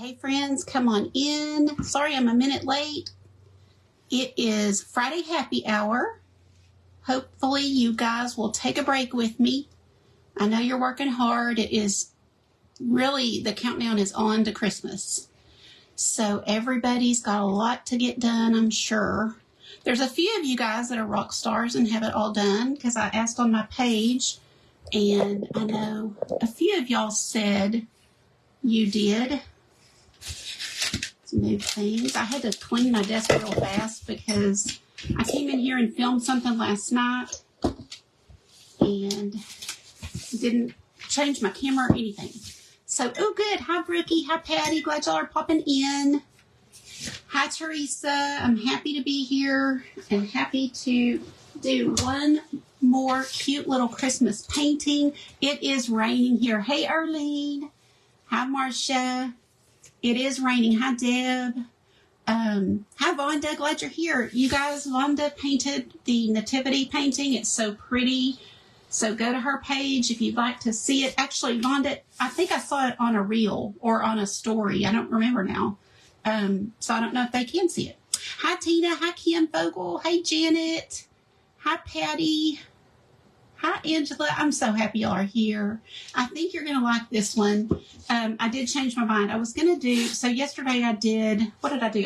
Hey friends, come on in. Sorry I'm a minute late. It is Friday happy hour. Hopefully you guys will take a break with me. I know you're working hard. It is really, the countdown is on to Christmas. So everybody's got a lot to get done, I'm sure. There's a few of you guys that are rock stars and have it all done because I asked on my page, and I know a few of y'all said you did. Some new things. I had to clean my desk real fast because I came in here and filmed something last night and didn't change my camera or anything. So, oh good. Hi, Brookie. Hi, Patty. Glad y'all are popping in. Hi, Teresa. I'm happy to be here and happy to do one more cute little Christmas painting. It is raining here. Hey, Arlene. Hi, Marcia. It is raining. Hi, Deb. Hi, Vonda. Glad you're here. You guys, Vonda painted the nativity painting. It's so pretty. So go to her page if you'd like to see it. Actually, Vonda, I think I saw it on a reel or on a story. I don't remember now. So I don't know if they can see it. Hi, Tina. Hi, Kim Vogel. Hey, Janet. Hi, Patty. Hi, Angela. I'm so happy y'all are here. I think you're going to like this one. I did change my mind. I was going to do, so yesterday I did, what did I do?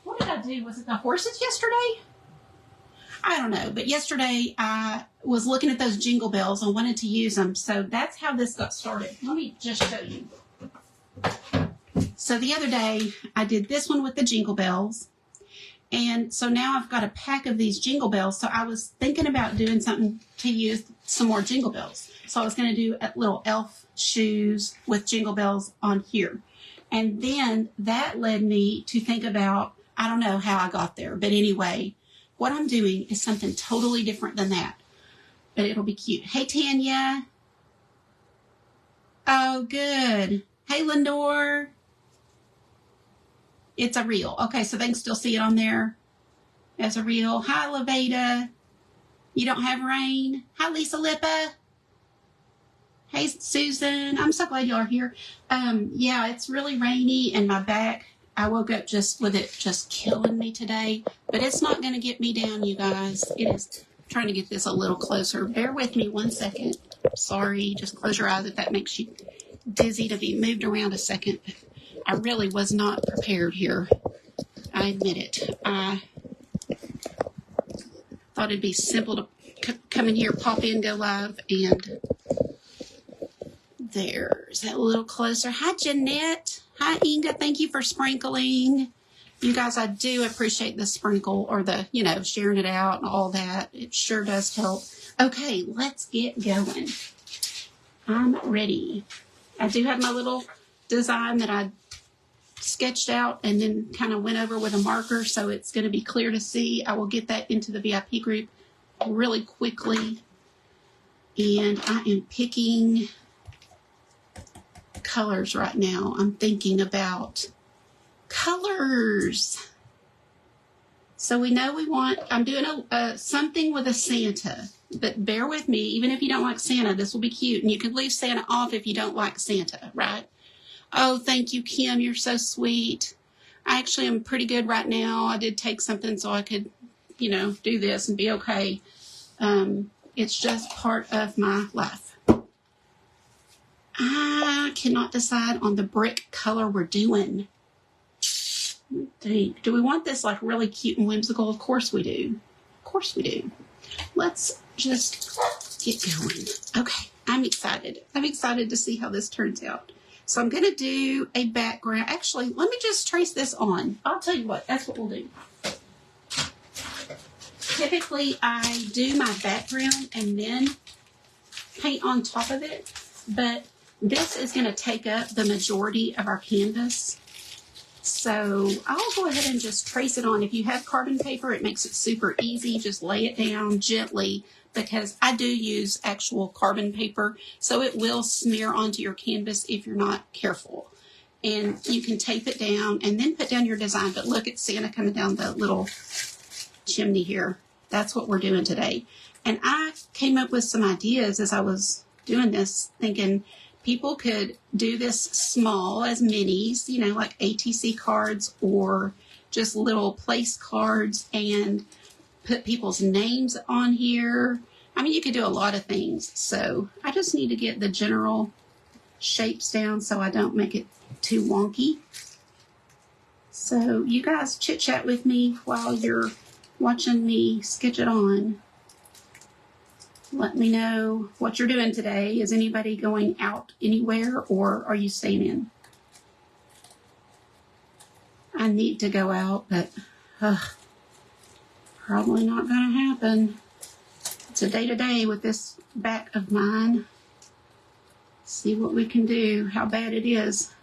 What did I do? Was it the horses yesterday? I don't know. But yesterday I was looking at those jingle bells and wanted to use them. So that's how this got started. Let me just show you. So the other day I did this one with the jingle bells. And so now I've got a pack of these jingle bells. So I was thinking about doing something to use some more jingle bells. So I was going to do little elf shoes with jingle bells on here. And then that led me to think about, I don't know how I got there. But anyway, what I'm doing is something totally different than that. But it'll be cute. Hey, Tanya. Oh, good. Hey, Lenore. It's a reel. Okay, so they can still see it on there as a reel. Hi, Levada. You don't have rain. Hi, Lisa Lippa. Hey, Susan. I'm so glad y'all are here. Yeah, it's really rainy, and my back, I woke up just with it just killing me today. But it's not going to get me down, you guys. It is. I'm trying to get this a little closer. Bear with me 1 second. Sorry. Just close your eyes if that makes you dizzy to be moved around a second. I really was not prepared here. I admit it. I thought it'd be simple to come in here, pop in, go live, and there's that a little closer. Hi, Jeanette. Hi, Inga. Thank you for sprinkling. You guys, I do appreciate the sprinkle or the, sharing it out and all that. It sure does help. Okay, let's get going. I'm ready. I do have my little design that I sketched out and then kind of went over with a marker, so it's going to be clear to see. I will get that into the VIP group really quickly. And I am picking colors right now. I'm thinking about colors. So we know we want, I'm doing something with a Santa, but bear with me. Even if you don't like Santa, this will be cute. And you can leave Santa off if you don't like Santa, right? Oh, thank you, Kim. You're so sweet. I actually am pretty good right now. I did take something so I could, do this and be okay. It's just part of my life. I cannot decide on the brick color we're doing. Do we want this like really cute and whimsical? Of course we do. Of course we do. Let's just get going. Okay, I'm excited. I'm excited to see how this turns out. So I'm going to do a background. Actually, let me just trace this on. I'll tell you what. That's what we'll do. Typically, I do my background and then paint on top of it. But this is going to take up the majority of our canvas. So I'll go ahead and just trace it on. If you have carbon paper, it makes it super easy. Just lay it down gently, because I do use actual carbon paper, so it will smear onto your canvas if you're not careful. And you can tape it down and then put down your design. But look at Santa coming down the little chimney here. That's what we're doing today. And I came up with some ideas as I was doing this, thinking people could do this small as minis, you know, like ATC cards or just little place cards, and put people's names on here. I mean, you could do a lot of things. So I just need to get the general shapes down so I don't make it too wonky. So you guys chit chat with me while you're watching me sketch it on. Let me know what you're doing today. Is anybody going out anywhere, or are you staying in? I need to go out, but probably not going to happen. It's a day-to-day with this back of mine. See what we can do, how bad it is.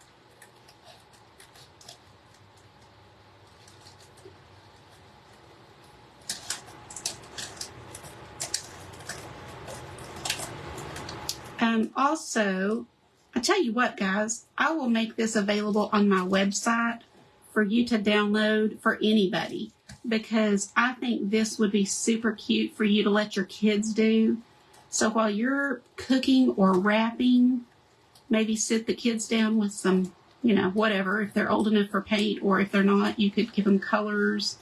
Also, I tell you what, guys, I will make this available on my website for you to download for anybody, because I think this would be super cute for you to let your kids do. So while you're cooking or wrapping, maybe sit the kids down with some, you know, whatever, if they're old enough for paint, or if they're not, you could give them colors.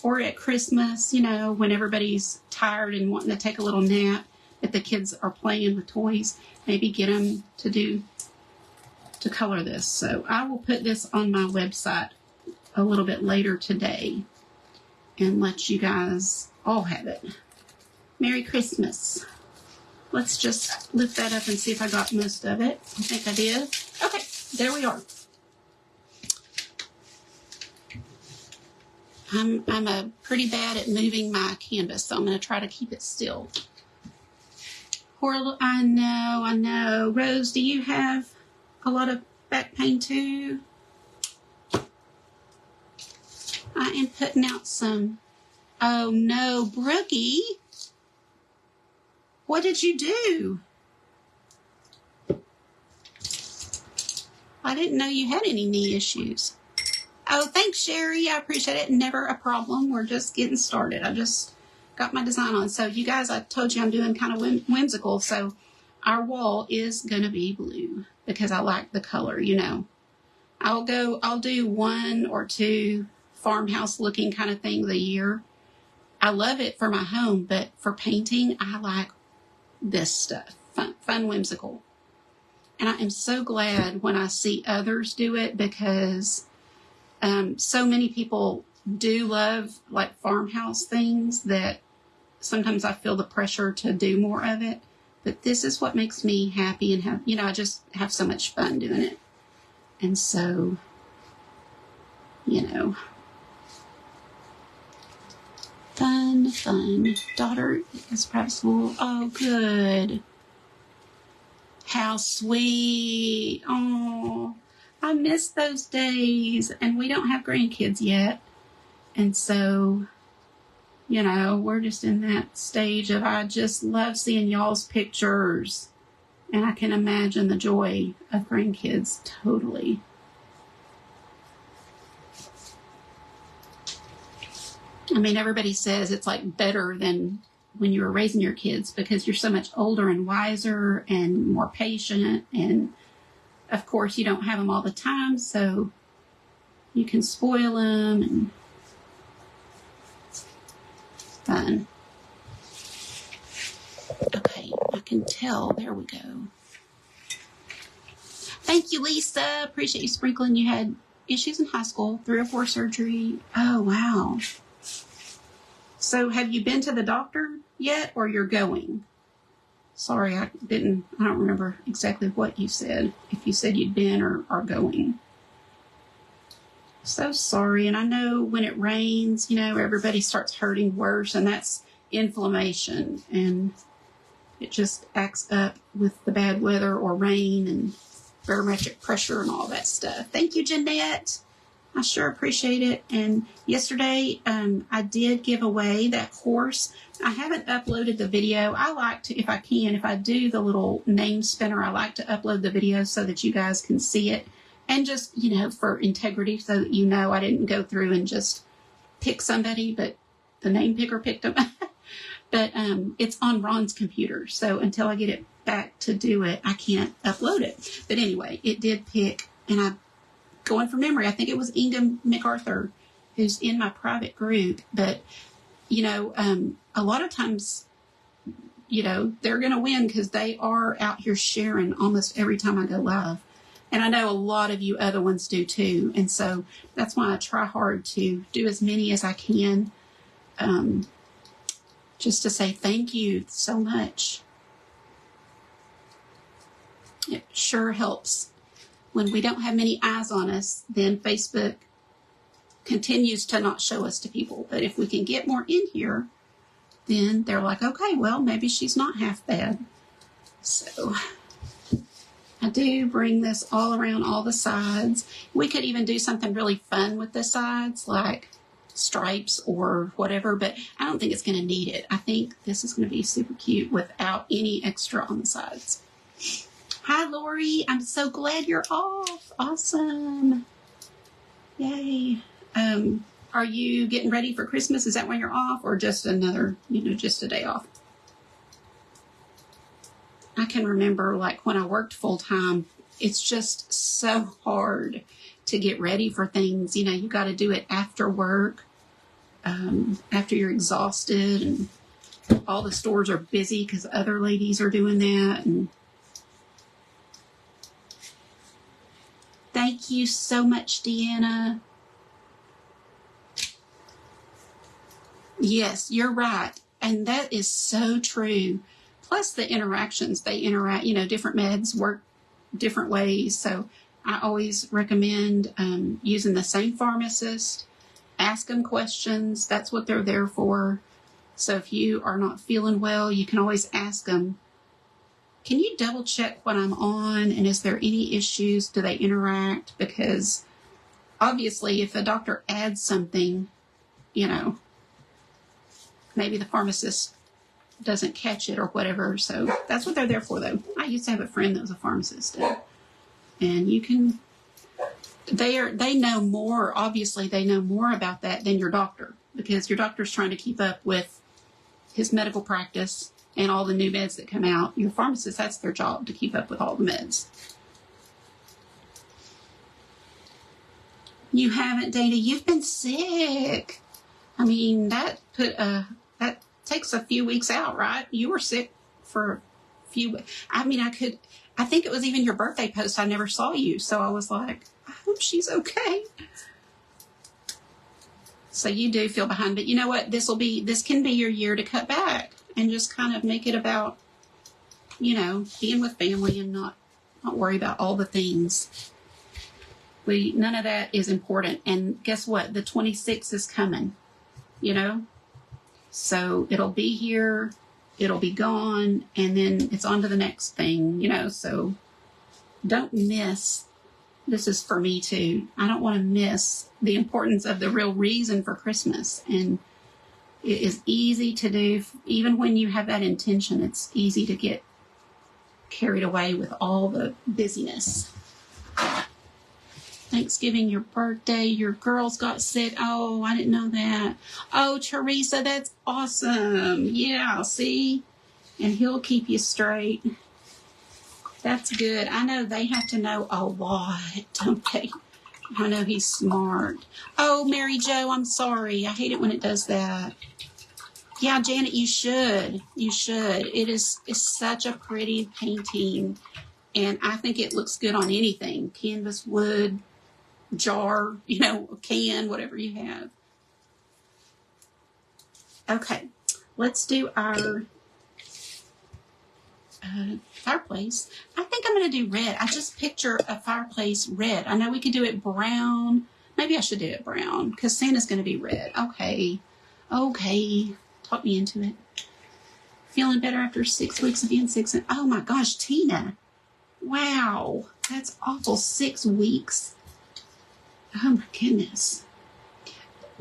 Or at Christmas, you know, when everybody's tired and wanting to take a little nap, if the kids are playing with toys, maybe get them to color this. So I will put this on my website a little bit later today and let you guys all have it. Merry Christmas. Let's just lift that up and see if I got most of it. I think I did. Okay, there we are. I'm pretty bad at moving my canvas, so I'm going to try to keep it still. I know. Rose, do you have a lot of back pain too? I am putting out some. Oh no, Brookie. What did you do? I didn't know you had any knee issues. Oh, thanks, Sherry. I appreciate it. Never a problem. We're just getting started. I just got my design on. So you guys, I told you I'm doing kind of whimsical. So our wall is going to be blue because I like the color, you know. I'll do 1 or 2 farmhouse looking kind of things a year. I love it for my home, but for painting, I like this stuff. Fun, whimsical. And I am so glad when I see others do it, because so many people do love like farmhouse things that sometimes I feel the pressure to do more of it. But this is what makes me happy and I just have so much fun doing it. And so, fun. Daughter is private school. Oh, good. How sweet. Oh, I miss those days. And we don't have grandkids yet. And so, we're just in that stage of I just love seeing y'all's pictures. And I can imagine the joy of grandkids totally. I mean, everybody says it's like better than when you were raising your kids because you're so much older and wiser and more patient. And of course, you don't have them all the time, so you can spoil them and fun. Okay, I can tell. There we go. Thank you, Lisa. Appreciate you sprinkling. You had issues in high school, 3 or 4 surgery. Oh, wow. So have you been to the doctor yet, or you're going? Sorry, I don't remember exactly what you said. If you said you'd been or are going. So sorry. And I know when it rains, everybody starts hurting worse, and that's inflammation. And it just acts up with the bad weather or rain and barometric pressure and all that stuff. Thank you, Jeanette. I sure appreciate it. And yesterday, I did give away that horse. I haven't uploaded the video. I like to, if I do the little name spinner, I like to upload the video so that you guys can see it. And just, for integrity, so that I didn't go through and just pick somebody, but the name picker picked them. But it's on Ron's computer. So until I get it back to do it, I can't upload it. But anyway, it did pick, and I'm going from memory, I think it was Inga MacArthur, who's in my private group. But, you know, a lot of times, you know, they're going to win because they are out here sharing almost every time I go live. And I know a lot of you other ones do too. And so that's why I try hard to do as many as I can, just to say thank you so much. It sure helps. When we don't have many eyes on us, then Facebook continues to not show us to people. But if we can get more in here, then they're like, okay, well, maybe she's not half bad. So I do bring this all around all the sides. We could even do something really fun with the sides, like stripes or whatever, but I don't think it's going to need it. I think this is going to be super cute without any extra on the sides. Hi, Lori. I'm so glad you're off. Awesome. Yay. Are you getting ready for Christmas? Is that when you're off, or just another, you know, just a day off? I can remember, like, when I worked full time, it's just so hard to get ready for things. You know, you got to do it after work, after you're exhausted, and all the stores are busy because other ladies are doing that. And thank you so much, Deanna. Yes, you're right. And that is so true. Plus the interactions, they interact, you know, different meds work different ways. So I always recommend using the same pharmacist. Ask them questions. That's what they're there for. So if you are not feeling well, you can always ask them, can you double check what I'm on? And is there any issues? Do they interact? Because obviously if a doctor adds something, you know, maybe the pharmacist doesn't catch it or whatever. So that's what they're there for, though. I used to have a friend that was a pharmacist, and you can, they know more. Obviously, they know more about that than your doctor, because your doctor's trying to keep up with his medical practice and all the new meds that come out. Your pharmacist, that's their job, to keep up with all the meds. You haven't, Dana. You've been sick. I mean, that takes a few weeks out, right? You were sick for a few. I mean, I think it was even your birthday post. I never saw you. So I was like, I hope she's okay. So you do feel behind, but you know what? This can be your year to cut back and just kind of make it about, you know, being with family and not worry about all the things. None of that is important. And guess what? The 26th is coming, you know? So it'll be here, it'll be gone, and then it's on to the next thing, you know. So don't miss, this is for me too, I don't want to miss the importance of the real reason for Christmas. And it is easy to do, even when you have that intention, it's easy to get carried away with all the busyness. Thanksgiving, your birthday, your girls got sick. Oh, I didn't know that. Oh, Teresa, that's awesome. Yeah, see? And he'll keep you straight. That's good. I know they have to know a lot, don't they? I know he's smart. Oh, Mary Jo, I'm sorry. I hate it when it does that. Yeah, Janet, you should. You should. It's such a pretty painting. And I think it looks good on anything. Canvas, wood, jar, you know, can, whatever you have. Okay, let's do our fireplace. I think I'm going to do red. I just picture a fireplace red. I know we could do it brown. Maybe I should do it brown because Santa's going to be red. Okay. Talk me into it. Feeling better after 6 weeks of being sick. Oh my gosh, Tina. Wow, that's awful. 6 weeks. Oh my goodness.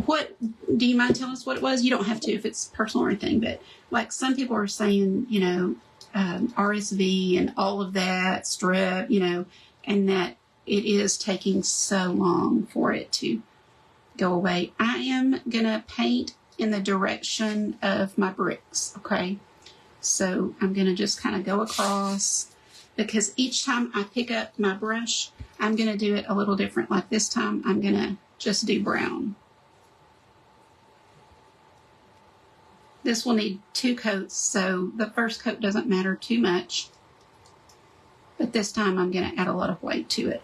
What, do you mind telling us what it was? You don't have to if it's personal or anything, but like some people are saying, you know, RSV and all of that, strep, you know, and that it is taking so long for it to go away. I am going to paint in the direction of my bricks, okay? So I'm going to just kind of go across, because each time I pick up my brush, I'm going to do it a little different. Like this time, I'm going to just do brown. This will need 2 coats, so the first coat doesn't matter too much. But this time I'm going to add a lot of white to it.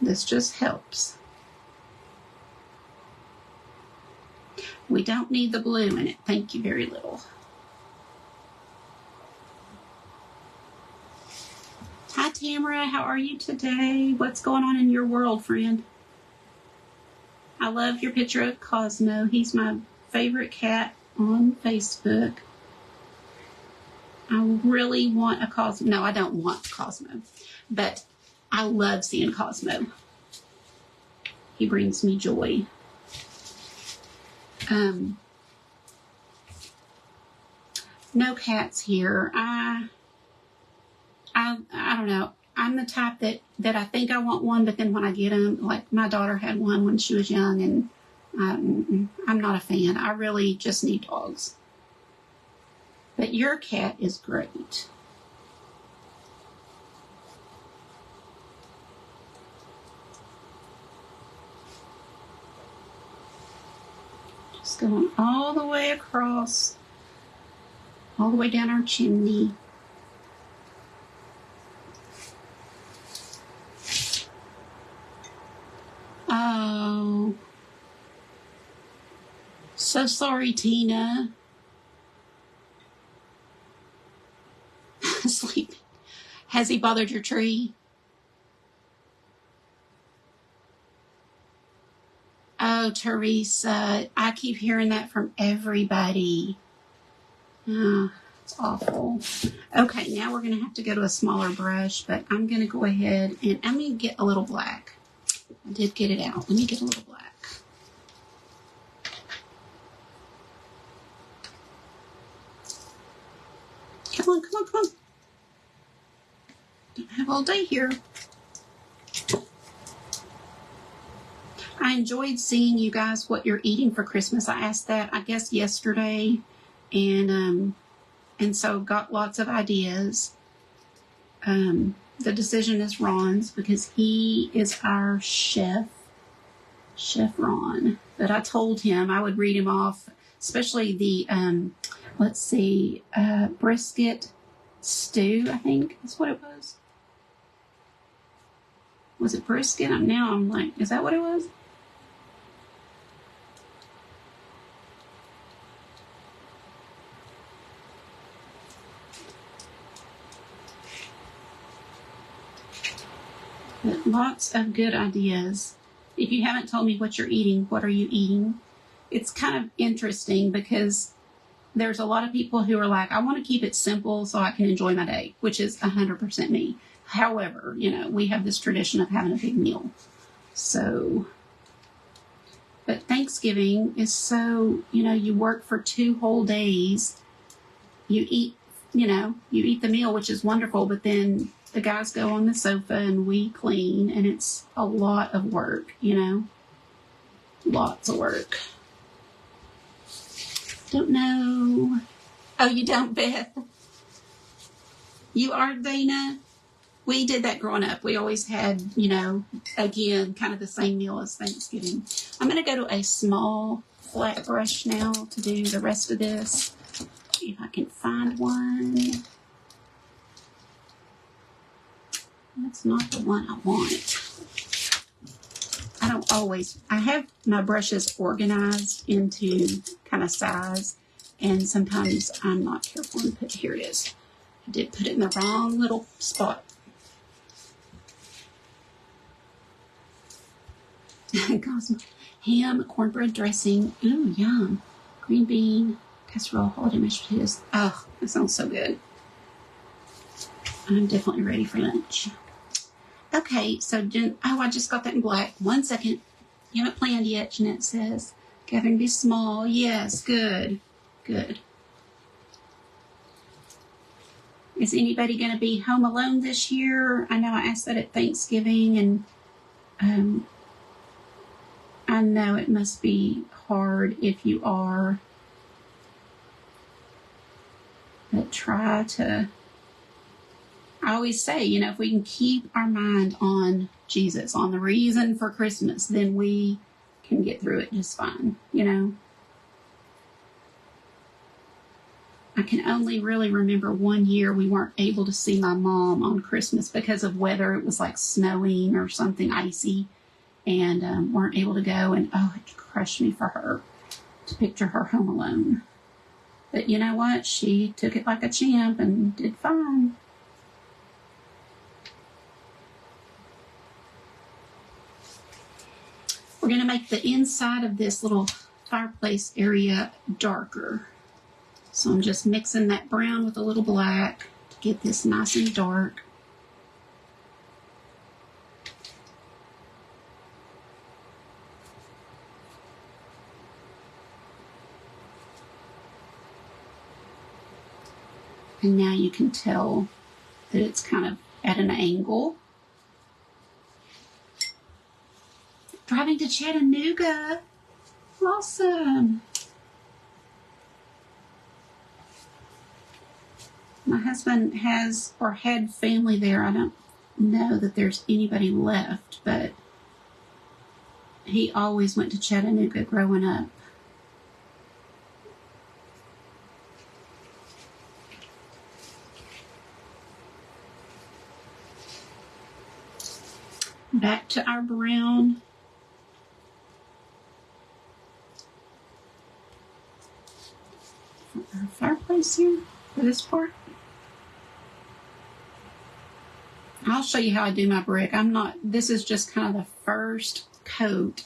This just helps. We don't need the blue in it. Thank you, very little. Hi, Tamara. How are you today? What's going on in your world, friend? I love your picture of Cosmo. He's my favorite cat on Facebook. I really want a Cosmo. No, I don't want Cosmo, but I love seeing Cosmo. He brings me joy. No cats here. I don't know. I'm the type that I think I want one, but then when I get them, like my daughter had one when she was young, and I'm not a fan. I really just need dogs. But your cat is great. Just going all the way across, all the way down our chimney. Oh, so sorry, Tina. Sleep. Has he bothered your tree? Oh, Teresa, I keep hearing that from everybody. Oh, it's awful. Okay, now we're going to have to go to a smaller brush, but I'm going to go ahead and I'm going to get a little black. I did get it out. Let me get a little black. Come on, come on, come on. Don't have all day here. I enjoyed seeing you guys what you're eating for Christmas. I asked that, I guess, yesterday, and so got lots of ideas. The decision is Ron's because he is our chef, Chef Ron. But I told him I would read him off, especially the, let's see, brisket stew, I think that's what it was. Was it brisket? Now I'm like, is that what it was? But lots of good ideas. If you haven't told me what you're eating, what are you eating? It's kind of interesting because there's a lot of people who are like, I want to keep it simple so I can enjoy my day, which is 100% me. However, we have this tradition of having a big meal. So, but Thanksgiving is so, you work for 2 whole days. You eat, you eat the meal, which is wonderful, but then the guys go on the sofa and we clean, and it's a lot of work, Lots of work. Don't know. Oh, you don't, Beth? You are, Dana? We did that growing up. We always had, again, kind of the same meal as Thanksgiving. I'm going to go to a small flat brush now to do the rest of this. See if I can find one. That's not the one I want. I have my brushes organized into kind of size, and sometimes I'm not careful and put, here it is. I did put it in the wrong little spot. Cosmo. Ham, cornbread dressing. Ooh, yum. Green bean, casserole, holiday mashed potatoes. Oh, that sounds so good. I'm definitely ready for lunch. Okay, so, I just got that in black. 1 second. You haven't planned yet, Jeanette says. Gathering be small. Yes, good. Good. Is anybody going to be home alone this year? I know I asked that at Thanksgiving, and I know it must be hard if you are. But try to, I always say, you know, if we can keep our mind on Jesus, on the reason for Christmas, then we can get through it just fine, you know. I can only really remember one year we weren't able to see my mom on Christmas because of weather. It was like snowing or something icy, and weren't able to go. And oh, it crushed me for her to picture her home alone. But you know what? She took it like a champ and did fine. We're going to make the inside of this little fireplace area darker. So I'm just mixing that brown with a little black to get this nice and dark. And now you can tell that it's kind of at an angle. Driving to Chattanooga. Awesome. My husband has or had family there. I don't know that there's anybody left, but he always went to Chattanooga growing up. Back to our brown. For our fireplace here, for this part. I'll show you how I do my brick. This is just kind of the first coat.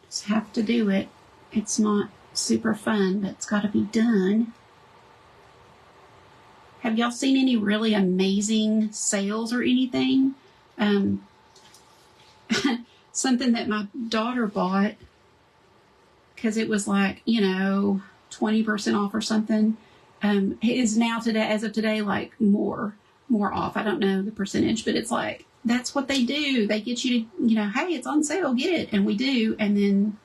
Just have to do it. It's not super fun, but it's got to be done. Have y'all seen any really amazing sales or anything? Something that my daughter bought, because it was like, you know, 20% off or something, is now today, as of today, like more off. I don't know the percentage, but it's like, that's what they do. They get you to, you know, hey, it's on sale, get it. And we do. And then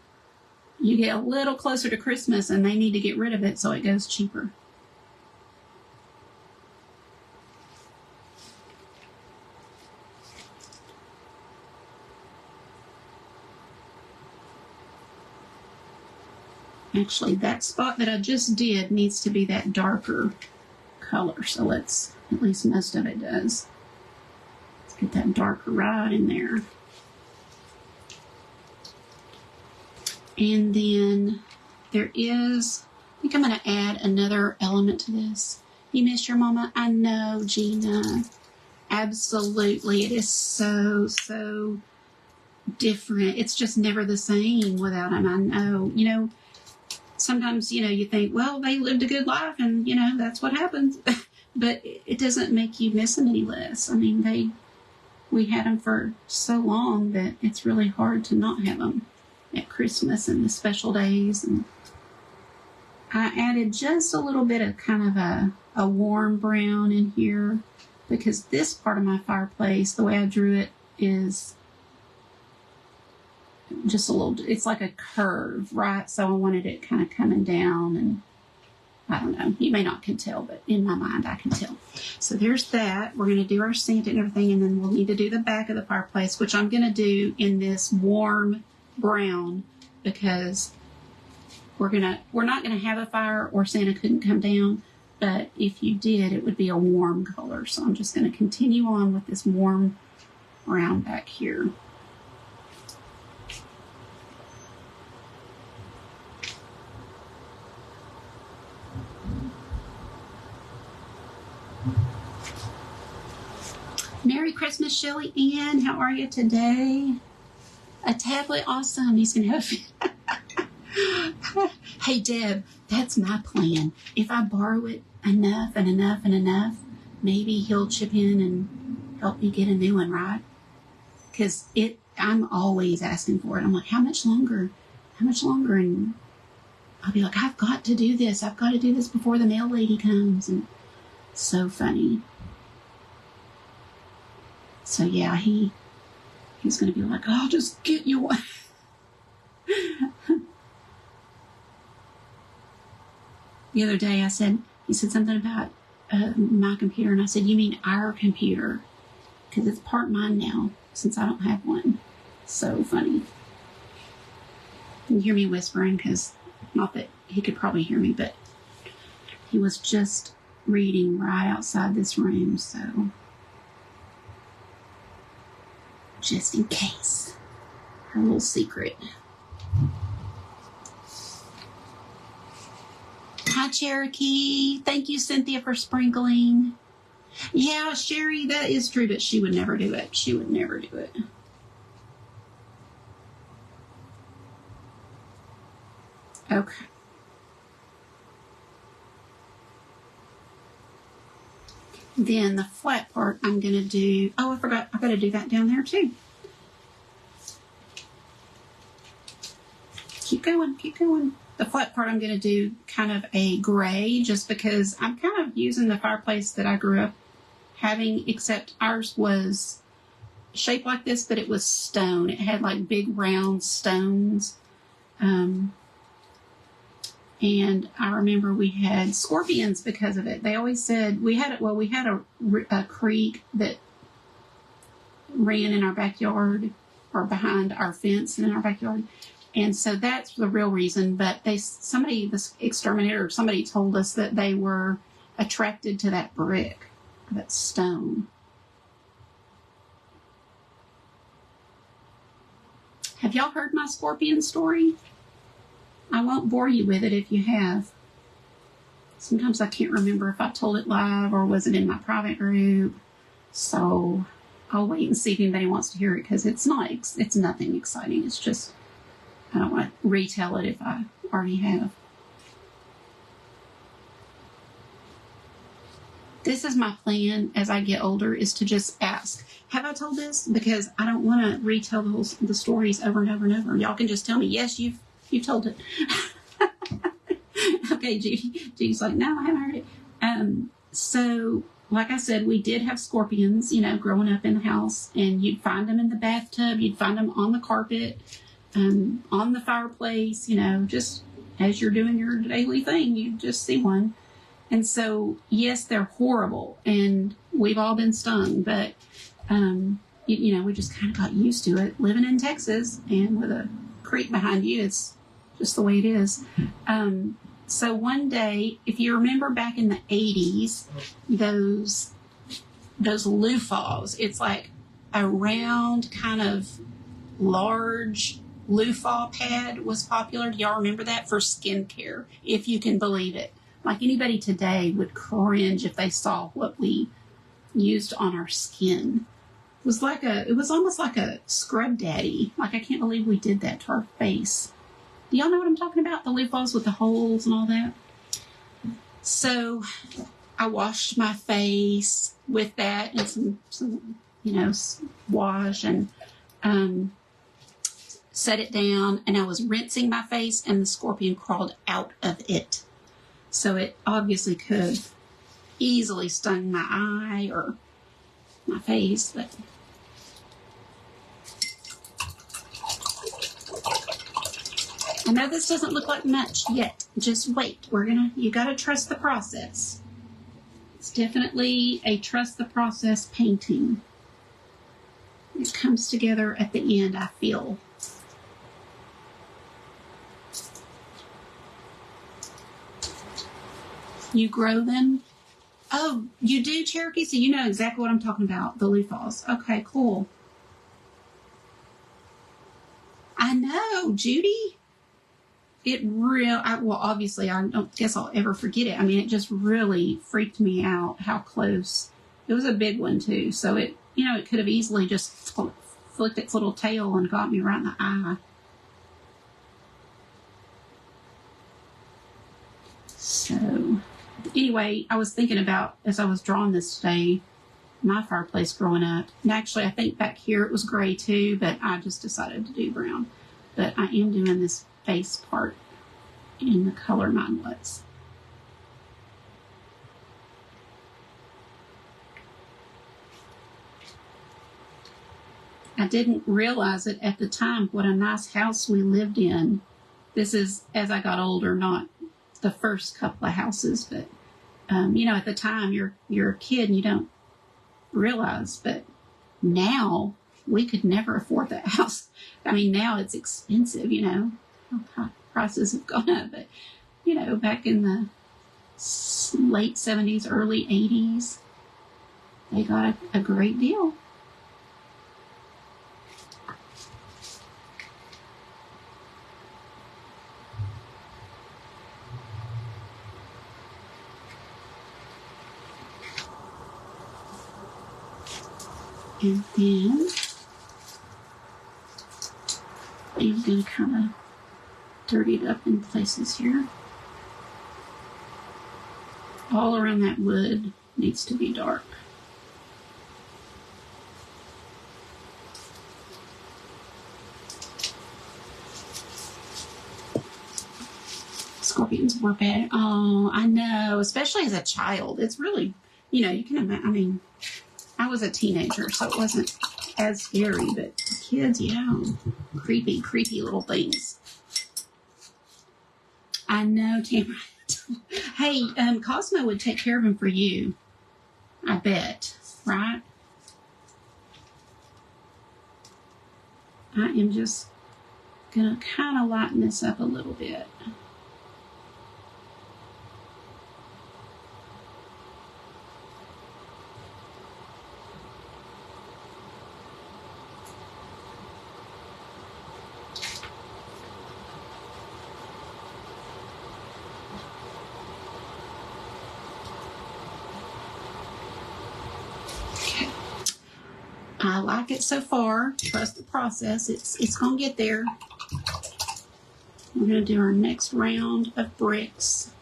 you get a little closer to Christmas and they need to get rid of it, so it goes cheaper. Actually, that spot that I just did needs to be that darker color. So let's, at least most of it does. Let's get that darker right in there. And then there is, I think I'm going to add another element to this. You miss your mama? I know, Gina. Absolutely. It is so different. It's just never the same without him. I know. You know, sometimes, you know, you think, well, they lived a good life and, you know, that's what happens. But it doesn't make you miss them any less. I mean, we had them for so long that it's really hard to not have them at Christmas and the special days. And I added just a little bit of kind of a warm brown in here, because this part of my fireplace, the way I drew it, is just a little, it's like a curve, right? So I wanted it kind of coming down, and I don't know, you may not can tell, but in my mind I can tell. So there's that. We're going to do our Santa and everything, and then we'll need to do the back of the fireplace, which I'm going to do in this warm brown, because we're not going to have a fire or Santa couldn't come down, but if you did, it would be a warm color. So I'm just going to continue on with this warm brown back here. Merry Christmas, Shelly Ann. How are you today? A tablet, awesome. He's going to have... Hey, Deb, that's my plan. If I borrow it enough and enough and enough, maybe he'll chip in and help me get a new one, right? Because I'm always asking for it. I'm like, how much longer? How much longer? And I'll be like, I've got to do this. I've got to do this before the mail lady comes. And so funny. So yeah, he's going to be like, I'll just get you one. The other day I said, He said something about my computer, and I said, you mean our computer? Because it's part mine now, since I don't have one. So funny. You hear me whispering, because not that he could probably hear me, but he was just reading right outside this room, so just in case. Her little secret. Hi, Cherokee. Thank you, Cynthia, for sprinkling. Yeah, Sherry, that is true, but she would never do it. She would never do it. Okay. Then the flat part I'm going to do... Oh, I forgot. I've got to do that down there, too. Keep going. Keep going. The flat part I'm going to do kind of a gray, just because I'm kind of using the fireplace that I grew up having, except ours was shaped like this, but it was stone. It had like big round stones. And I remember we had scorpions because of it. They always said we had a creek that ran in our backyard or behind our fence and in our backyard. And so that's the real reason. But this exterminator or somebody told us that they were attracted to that brick, that stone. Have y'all heard my scorpion story? I won't bore you with it if you have. Sometimes I can't remember if I told it live or was it in my private group. So I'll wait and see if anybody wants to hear it, because it's nothing exciting. It's just, I don't want to retell it if I already have. This is my plan as I get older, is to just ask, have I told this? Because I don't want to retell the stories over and over and over. Y'all can just tell me, yes, you've told it. Okay, Judy's like, no, I haven't heard it. So, like I said, we did have scorpions, growing up in the house, and you'd find them in the bathtub, you'd find them on the carpet, on the fireplace, just as you're doing your daily thing, you just see one. And so, yes, they're horrible, and we've all been stung, but, we just kind of got used to it. Living in Texas, and with a creek behind you, it's just the way it is. So one day, if you remember back in the 80s, those loofahs, it's like a round kind of large loofah pad was popular. Do y'all remember that? For skincare, if you can believe it. Like anybody today would cringe if they saw what we used on our skin. It was almost like a scrub daddy. Like, I can't believe we did that to our face. Do y'all know what I'm talking about? The loofahs with the holes and all that. So I washed my face with that and some wash, and set it down, and I was rinsing my face, and the scorpion crawled out of it. So it obviously could have easily stung my eye or my face, but I know this doesn't look like much yet. Just wait. You gotta trust the process. It's definitely a trust the process painting. It comes together at the end, I feel. You grow them? Oh, you do, Cherokee? So you know exactly what I'm talking about, the loofahs. Okay, cool. I know, Judy. Obviously, I don't guess I'll ever forget it. I mean, it just really freaked me out how close. It was a big one, too. So it could have easily just flicked its little tail and got me right in the eye. So, anyway, I was thinking about, as I was drawing this today, my fireplace growing up. And actually, I think back here it was gray, too, but I just decided to do brown. But I am doing this face part in the color mine was. I didn't realize it at the time what a nice house we lived in. This is as I got older, not the first couple of houses, but At the time you're a kid and you don't realize, but now we could never afford that house. I mean, now it's expensive, prices have gone up, but back in the late 70s, early 80s, they got a great deal. And then I'm going to kind of dirty it up in places here. All around that wood needs to be dark. Scorpions were bad. Oh, I know, especially as a child. It's really, you can imagine. I mean, I was a teenager, so it wasn't as scary, but kids, creepy little things. I know, Tamara. Hey, Cosmo would take care of him for you. I bet, right? I am just gonna kind of lighten this up a little bit. I like it so far. Trust the process. It's going to get there. We're going to do our next round of bricks.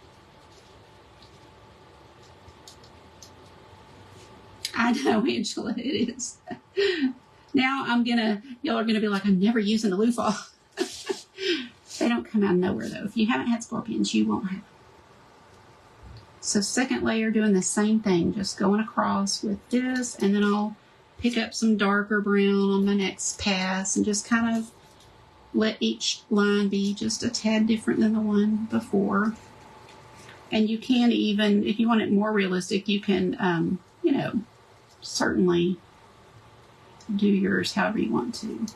I know, Angela, it is. Now y'all are going to be like, I'm never using the loofah. They don't come out of nowhere, though. If you haven't had scorpions, you won't have them. So second layer, doing the same thing. Just going across with this, and then I'll pick up some darker brown on my next pass and just kind of let each line be just a tad different than the one before. And you can even, if you want it more realistic, you can, certainly do yours however you want to.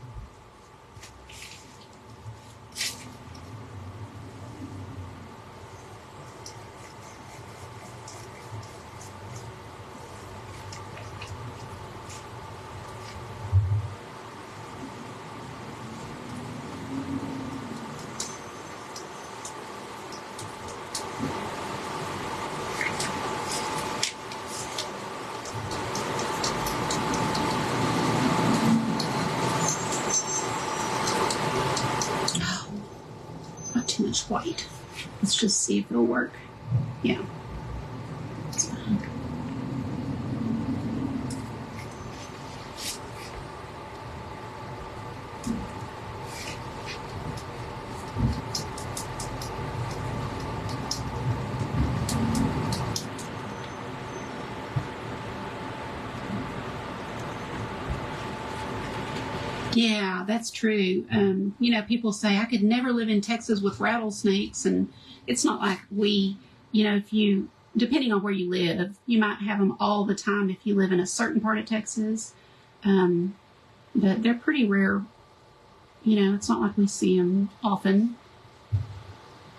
White. Let's just see if it'll work. Yeah. It's fine. Yeah, that's true. People say, I could never live in Texas with rattlesnakes, and it's not like depending on where you live, you might have them all the time if you live in a certain part of Texas, but they're pretty rare. It's not like we see them often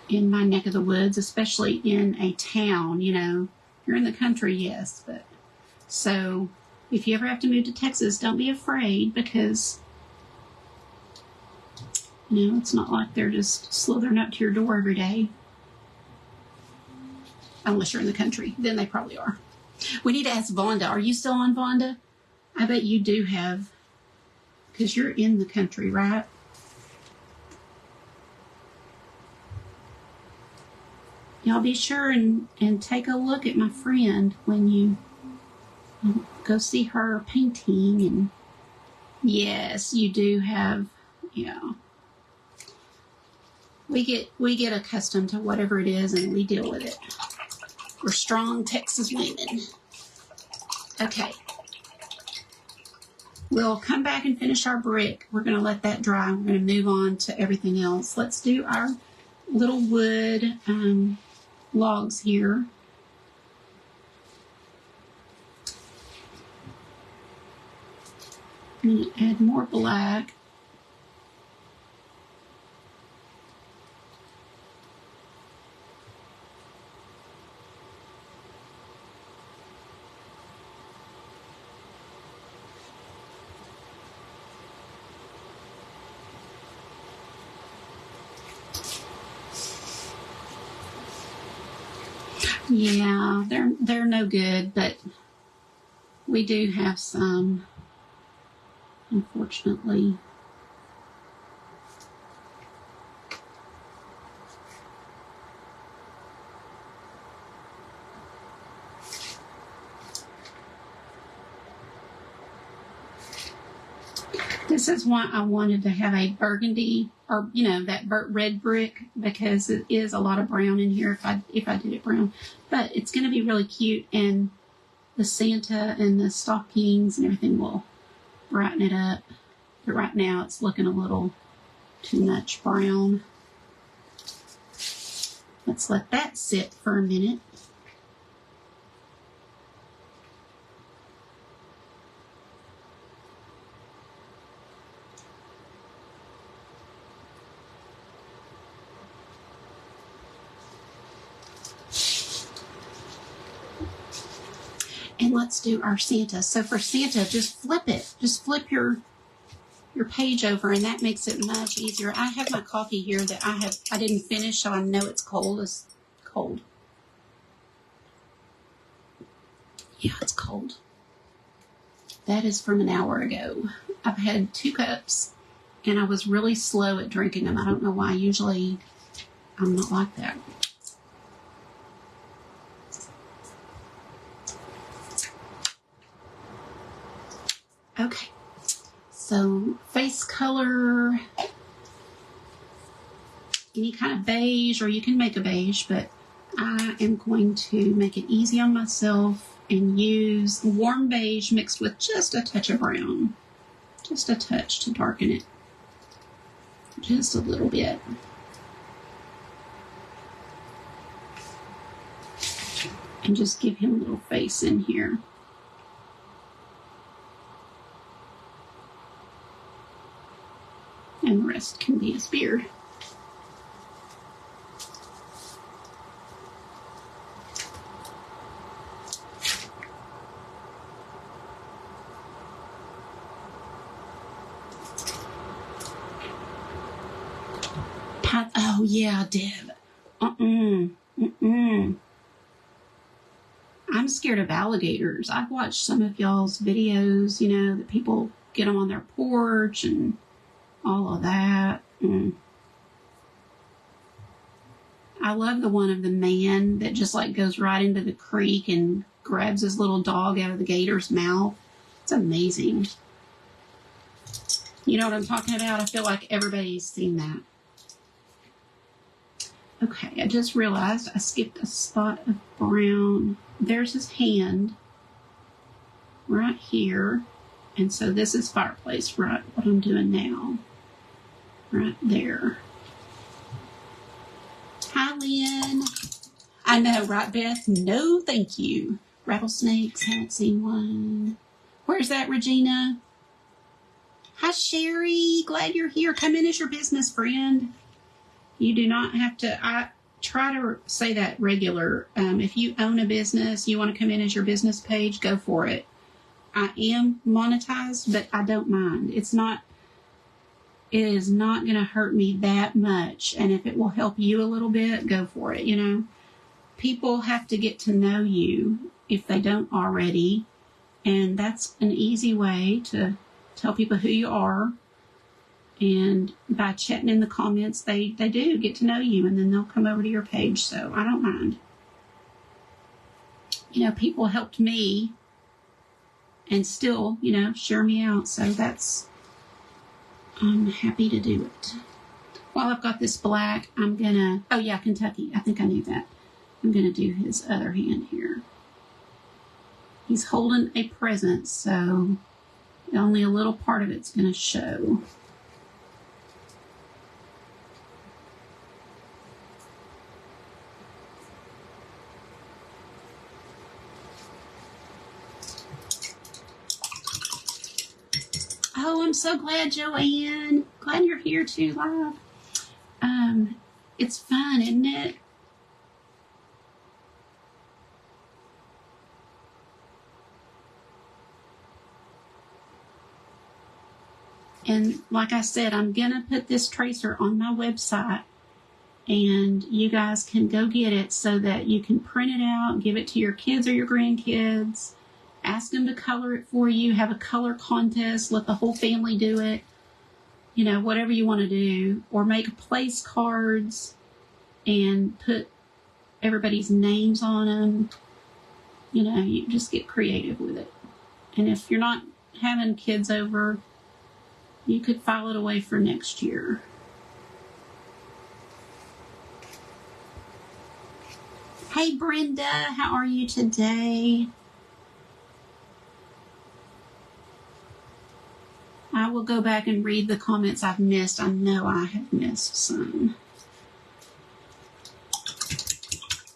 in my neck of the woods, especially in a town. You're in the country, yes, but so if you ever have to move to Texas, don't be afraid, because it's not like they're just slithering up to your door every day. Unless you're in the country. Then they probably are. We need to ask Vonda. Are you still on, Vonda? I bet you do have. Because you're in the country, right? Y'all be sure and take a look at my friend when you go see her painting. And yes, you do have, We get accustomed to whatever it is, and we deal with it. We're strong Texas women. Okay. We'll come back and finish our brick. We're going to let that dry. We're going to move on to everything else. Let's do our little wood logs here. I'm going to add more black. Yeah, they're no good, but we do have some, unfortunately. This is why I wanted to have a burgundy, or that red brick, because it is a lot of brown in here if I did it brown. But it's going to be really cute, and the Santa and the stockings and everything will brighten it up. But right now it's looking a little too much brown. Let's let that sit for a minute. And let's do our Santa. So for Santa, just flip it. Just flip your page over, and that makes it much easier. I have my coffee here that I didn't finish, so I know it's cold. It's cold. Yeah, it's cold. That is from an hour ago. I've had 2 cups, and I was really slow at drinking them. I don't know why. Usually, I'm not like that. Okay, so face color, any kind of beige, or you can make a beige, but I am going to make it easy on myself and use warm beige mixed with just a touch of brown. Just a touch to darken it. Just a little bit. And just give him a little face in here. And the rest can be his beard. Oh yeah, Deb. I'm scared of alligators. I've watched some of y'all's videos, that people get them on their porch and all of that. I love the one of the man that just goes right into the creek and grabs his little dog out of the gator's mouth. It's amazing. You know what I'm talking about? I feel like everybody's seen that. Okay, I just realized I skipped a spot of brown. There's his hand right here. And so this is fireplace, right? What I'm doing now. Right there. Hi, Lynn. I know, right, Beth? No, thank you. Rattlesnakes, haven't seen one. Where's that, Regina? Hi, Sherry. Glad you're here. Come in as your business friend. You do not have to. I try to say that regular. If you own a business, you want to come in as your business page, go for it. I am monetized, but I don't mind. It is not going to hurt me that much. And if it will help you a little bit, go for it. People have to get to know you if they don't already. And that's an easy way to tell people who you are. And by chatting in the comments, they do get to know you, and then they'll come over to your page. So I don't mind. People helped me and still, share me out. So I'm happy to do it. While I've got this black, I'm going to, oh yeah, Kentucky. I think I knew that. I'm going to do his other hand here. He's holding a present, so only a little part of it's going to show. Oh, I'm so glad, Joanne. Glad you're here too live. It's fun, isn't it? And like I said, I'm going to put this tracer on my website, and you guys can go get it so that you can print it out and give it to your kids or your grandkids. Ask them to color it for you. Have a color contest. Let the whole family do it. You know, whatever you want to do. Or make place cards and put everybody's names on them. You know, you just get creative with it. And if you're not having kids over, you could file it away for next year. Hey, Brenda, how are you today? I will go back and read the comments I've missed. I know I have missed some.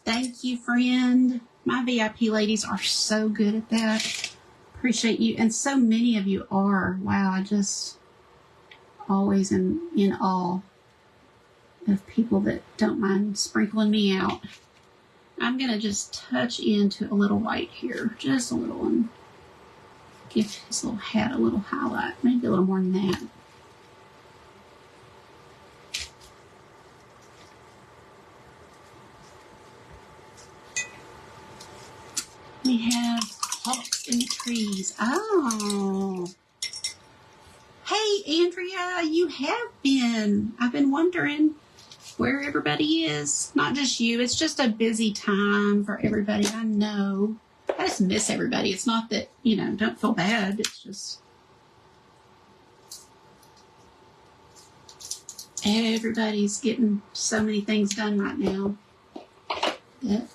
Thank you, friend. My VIP ladies are so good at that. Appreciate you. And so many of you are. Wow, I just always am in awe of people that don't mind sprinkling me out. I'm going to just touch into a little white here. Just a little one. Give his little hat a little highlight. Maybe a little more than that. We have hawks in the trees. Oh. Hey, Andrea, you have been. I've been wondering where everybody is. Not just you. It's just a busy time for everybody. I know. I just miss everybody. It's not that, you know, don't feel bad. It's just everybody's getting so many things done right now that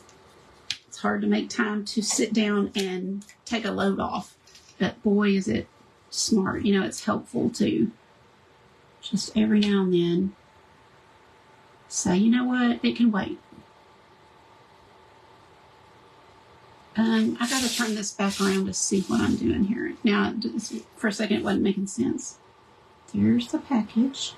it's hard to make time to sit down and take a load off. But boy, is it smart. You know, it's helpful to just every now and then say, you know what, it can wait. I got to turn this back around to see what I'm doing here. Now, for a second, it wasn't making sense. There's the package.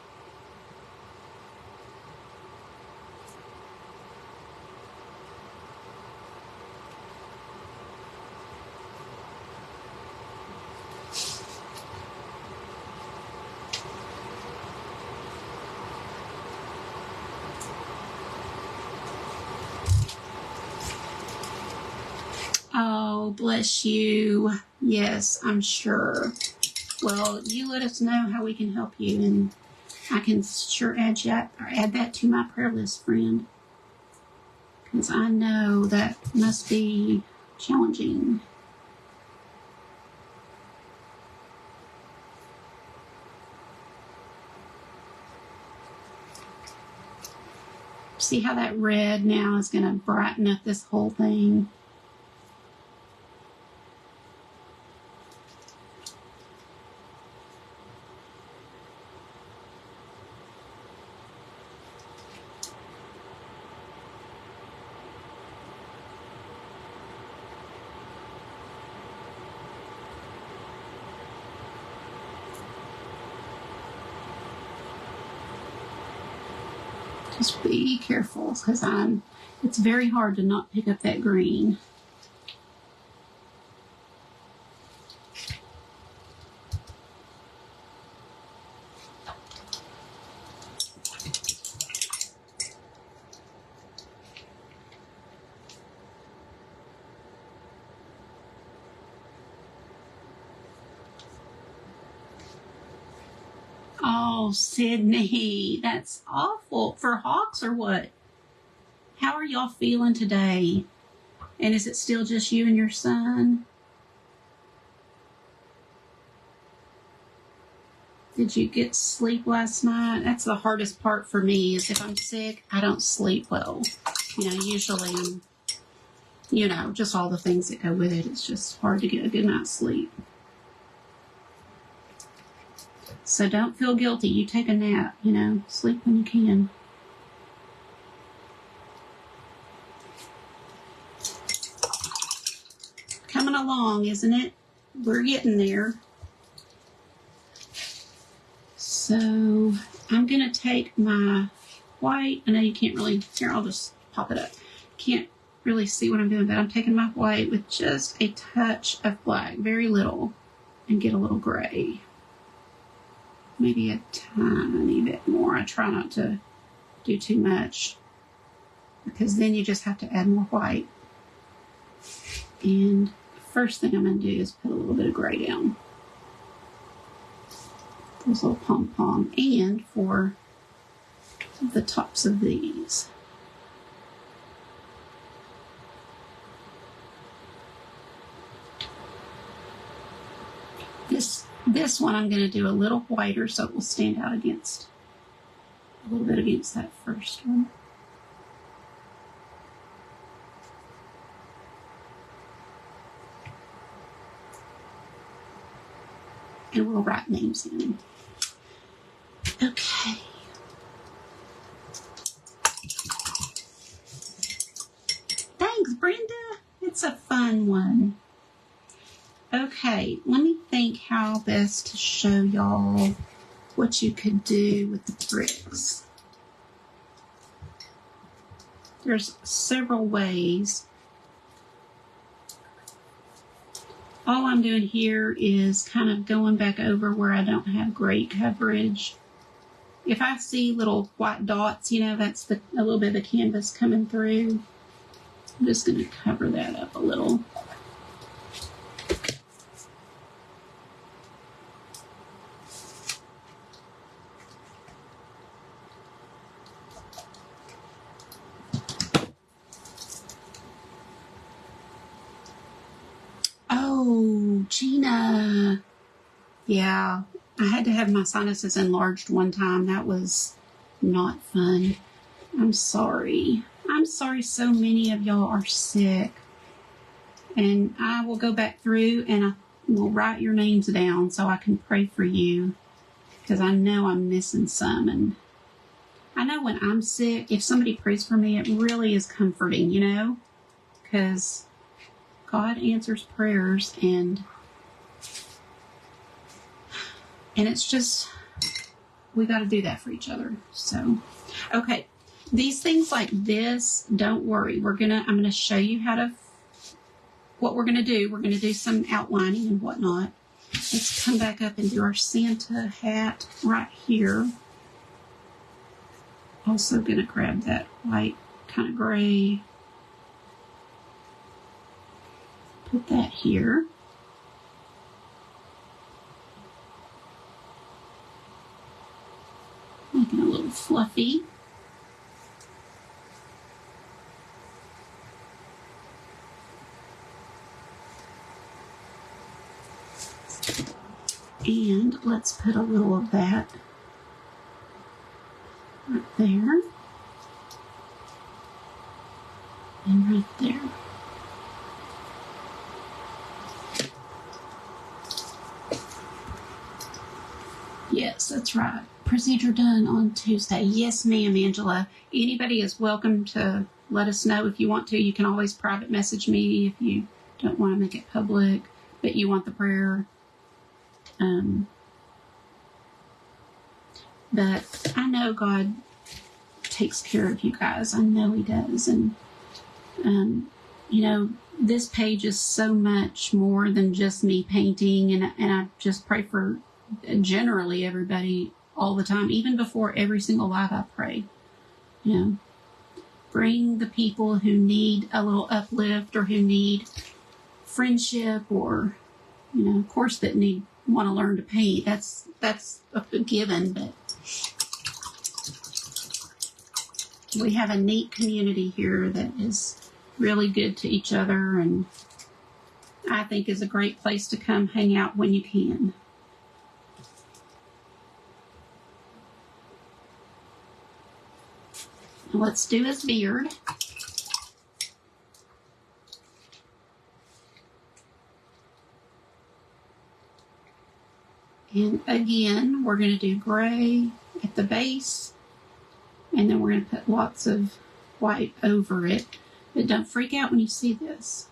Oh, bless you. Yes, I'm sure. Well, you let us know how we can help you, and I can sure add that to my prayer list, friend. Because I know that must be challenging. See how that red now is going to brighten up this whole thing? Just be careful, because it's very hard to not pick up that green. Oh, Sydney, that's awful. For hawks or what? How are y'all feeling today? And is it still just you and your son? Did you get sleep last night? That's the hardest part for me, is if I'm sick, I don't sleep well. You know, usually, you know, just all the things that go with it. It's just hard to get a good night's sleep. So don't feel guilty. You take a nap, you know, sleep when you can. Coming along, isn't it? We're getting there. So I'm going to take my white. I know you can't really, here, I'll just pop it up. Can't really see what I'm doing, but I'm taking my white with just a touch of black, very little, and get a little gray. Maybe a tiny bit more. I try not to do too much because then you just have to add more white. And the first thing I'm going to do is put a little bit of gray down. Those little pom-pom, and for the tops of these. This one I'm going to do a little whiter so it will stand out against, a little bit against that first one. And we'll write names in. Okay. Thanks, Brenda. It's a fun one. Okay, let me think how best to show y'all what you could do with the bricks. There's several ways. All I'm doing here is kind of going back over where I don't have great coverage. If I see little white dots, you know, that's a little bit of the canvas coming through. I'm just going to cover that up a little. Oh, Gina. Yeah, I had to have my sinuses enlarged one time. That was not fun. I'm sorry. I'm sorry so many of y'all are sick. And I will go back through and I will write your names down so I can pray for you, because I know I'm missing some. And I know when I'm sick, if somebody prays for me, it really is comforting, you know, because God answers prayers, and it's just, we got to do that for each other. So, okay, these things like this, don't worry. I'm going to show you what we're going to do. We're going to do some outlining and whatnot. Let's come back up and do our Santa hat right here. Also going to grab that white kind of gray. Put that here. Making it a little fluffy. And let's put a little of that right there. And right there. Yes, that's right. Procedure done on Tuesday. Yes, ma'am, Angela. Anybody is welcome to let us know if you want to. You can always private message me if you don't want to make it public, but you want the prayer. But I know God takes care of you guys. I know He does. And, you know, this page is so much more than just me painting. And I just pray for generally everybody all the time. Even before every single live, I pray. You know, bring the people who need a little uplift or who need friendship, or, you know, of course, that want to learn to paint. That's a given, but we have a neat community here that is really good to each other, and I think is a great place to come hang out when you can. Let's do his beard. And again, we're going to do gray at the base, and then we're going to put lots of white over it. But don't freak out when you see this.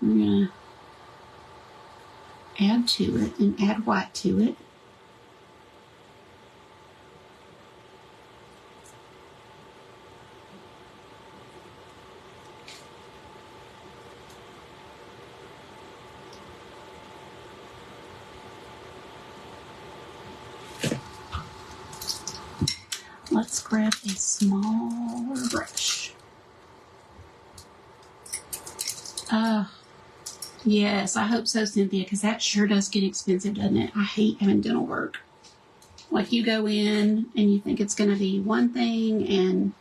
We're going to add to it and add white to it. Let's grab a smaller brush. Yes, I hope so, Cynthia, because that sure does get expensive, doesn't it? I hate having dental work. Like, you go in and you think it's going to be one thing, and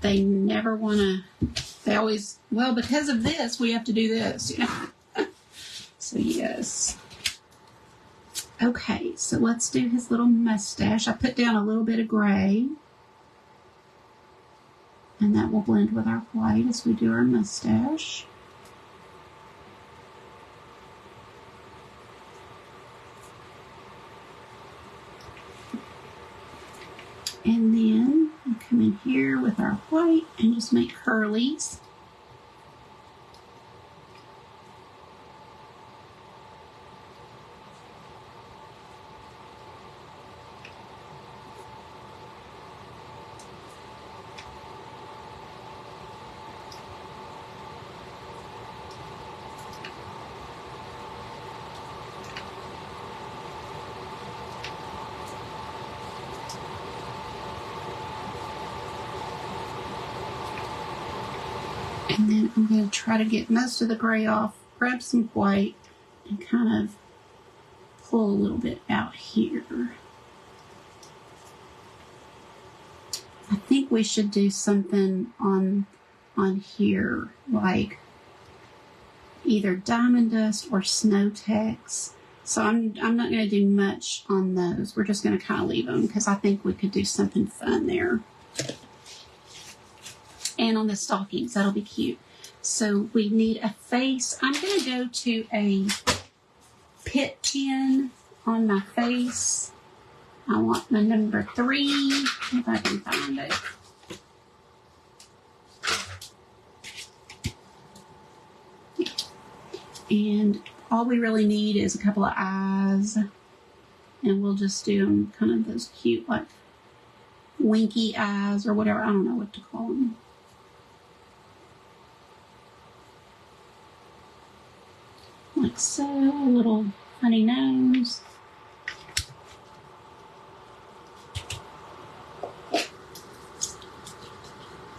they never want to, they always, well, because of this, we have to do this, you know. So, yes. Okay, so let's do his little mustache. I put down a little bit of gray, and that will blend with our white as we do our mustache. And then we come in here with our white and just make curlies. And then I'm going to try to get most of the gray off, grab some white, and kind of pull a little bit out here. I think we should do something on here, like either diamond dust or snow text. So I'm not going to do much on those. We're just going to kind of leave them because I think we could do something fun there. And on the stockings, that'll be cute. So we need a face. I'm going to go to a pit chin on my face. I want my number 3, if I can find it. And all we really need is a couple of eyes. And we'll just do them kind of those cute, like, winky eyes or whatever. I don't know what to call them. Like so, a little funny nose.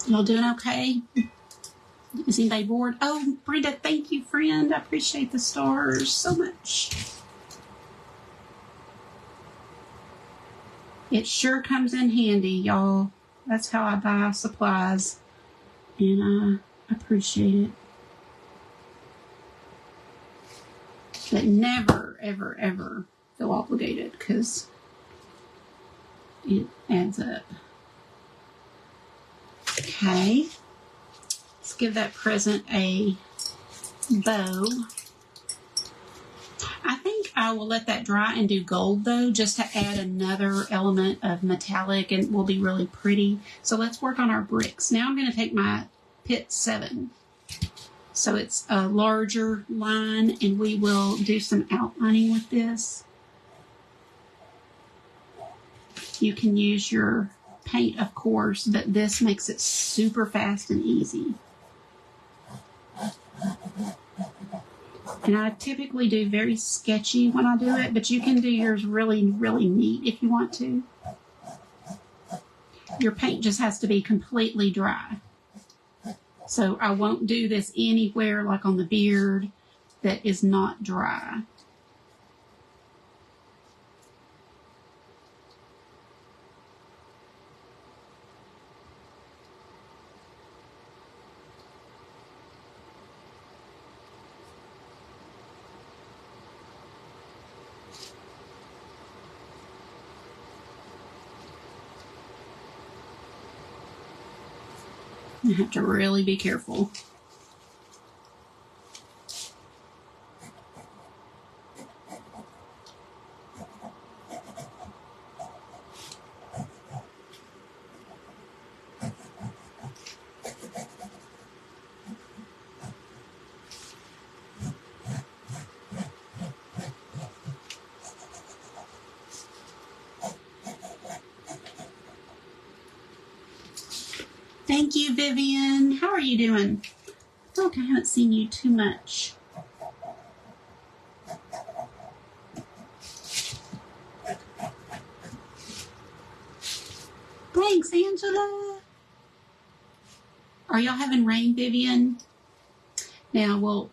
Y'all doing okay? Is anybody bored? Oh, Brenda, thank you, friend. I appreciate the stars so much. It sure comes in handy, y'all. That's how I buy supplies, and I appreciate it. But never, ever, ever feel obligated because it adds up. Okay. Let's give that present a bow. I think I will let that dry and do gold, though, just to add another element of metallic, and will be really pretty. So let's work on our bricks. Now I'm going to take my Pit 7. So it's a larger line, and we will do some outlining with this. You can use your paint, of course, but this makes it super fast and easy. And I typically do very sketchy when I do it, but you can do yours really, really neat if you want to. Your paint just has to be completely dry. So I won't do this anywhere, like on the beard, that is not dry. You have to really be careful. Thank you, Vivian. How are you doing? I feel like I haven't seen you too much. Thanks, Angela. Are y'all having rain, Vivian? Now we'll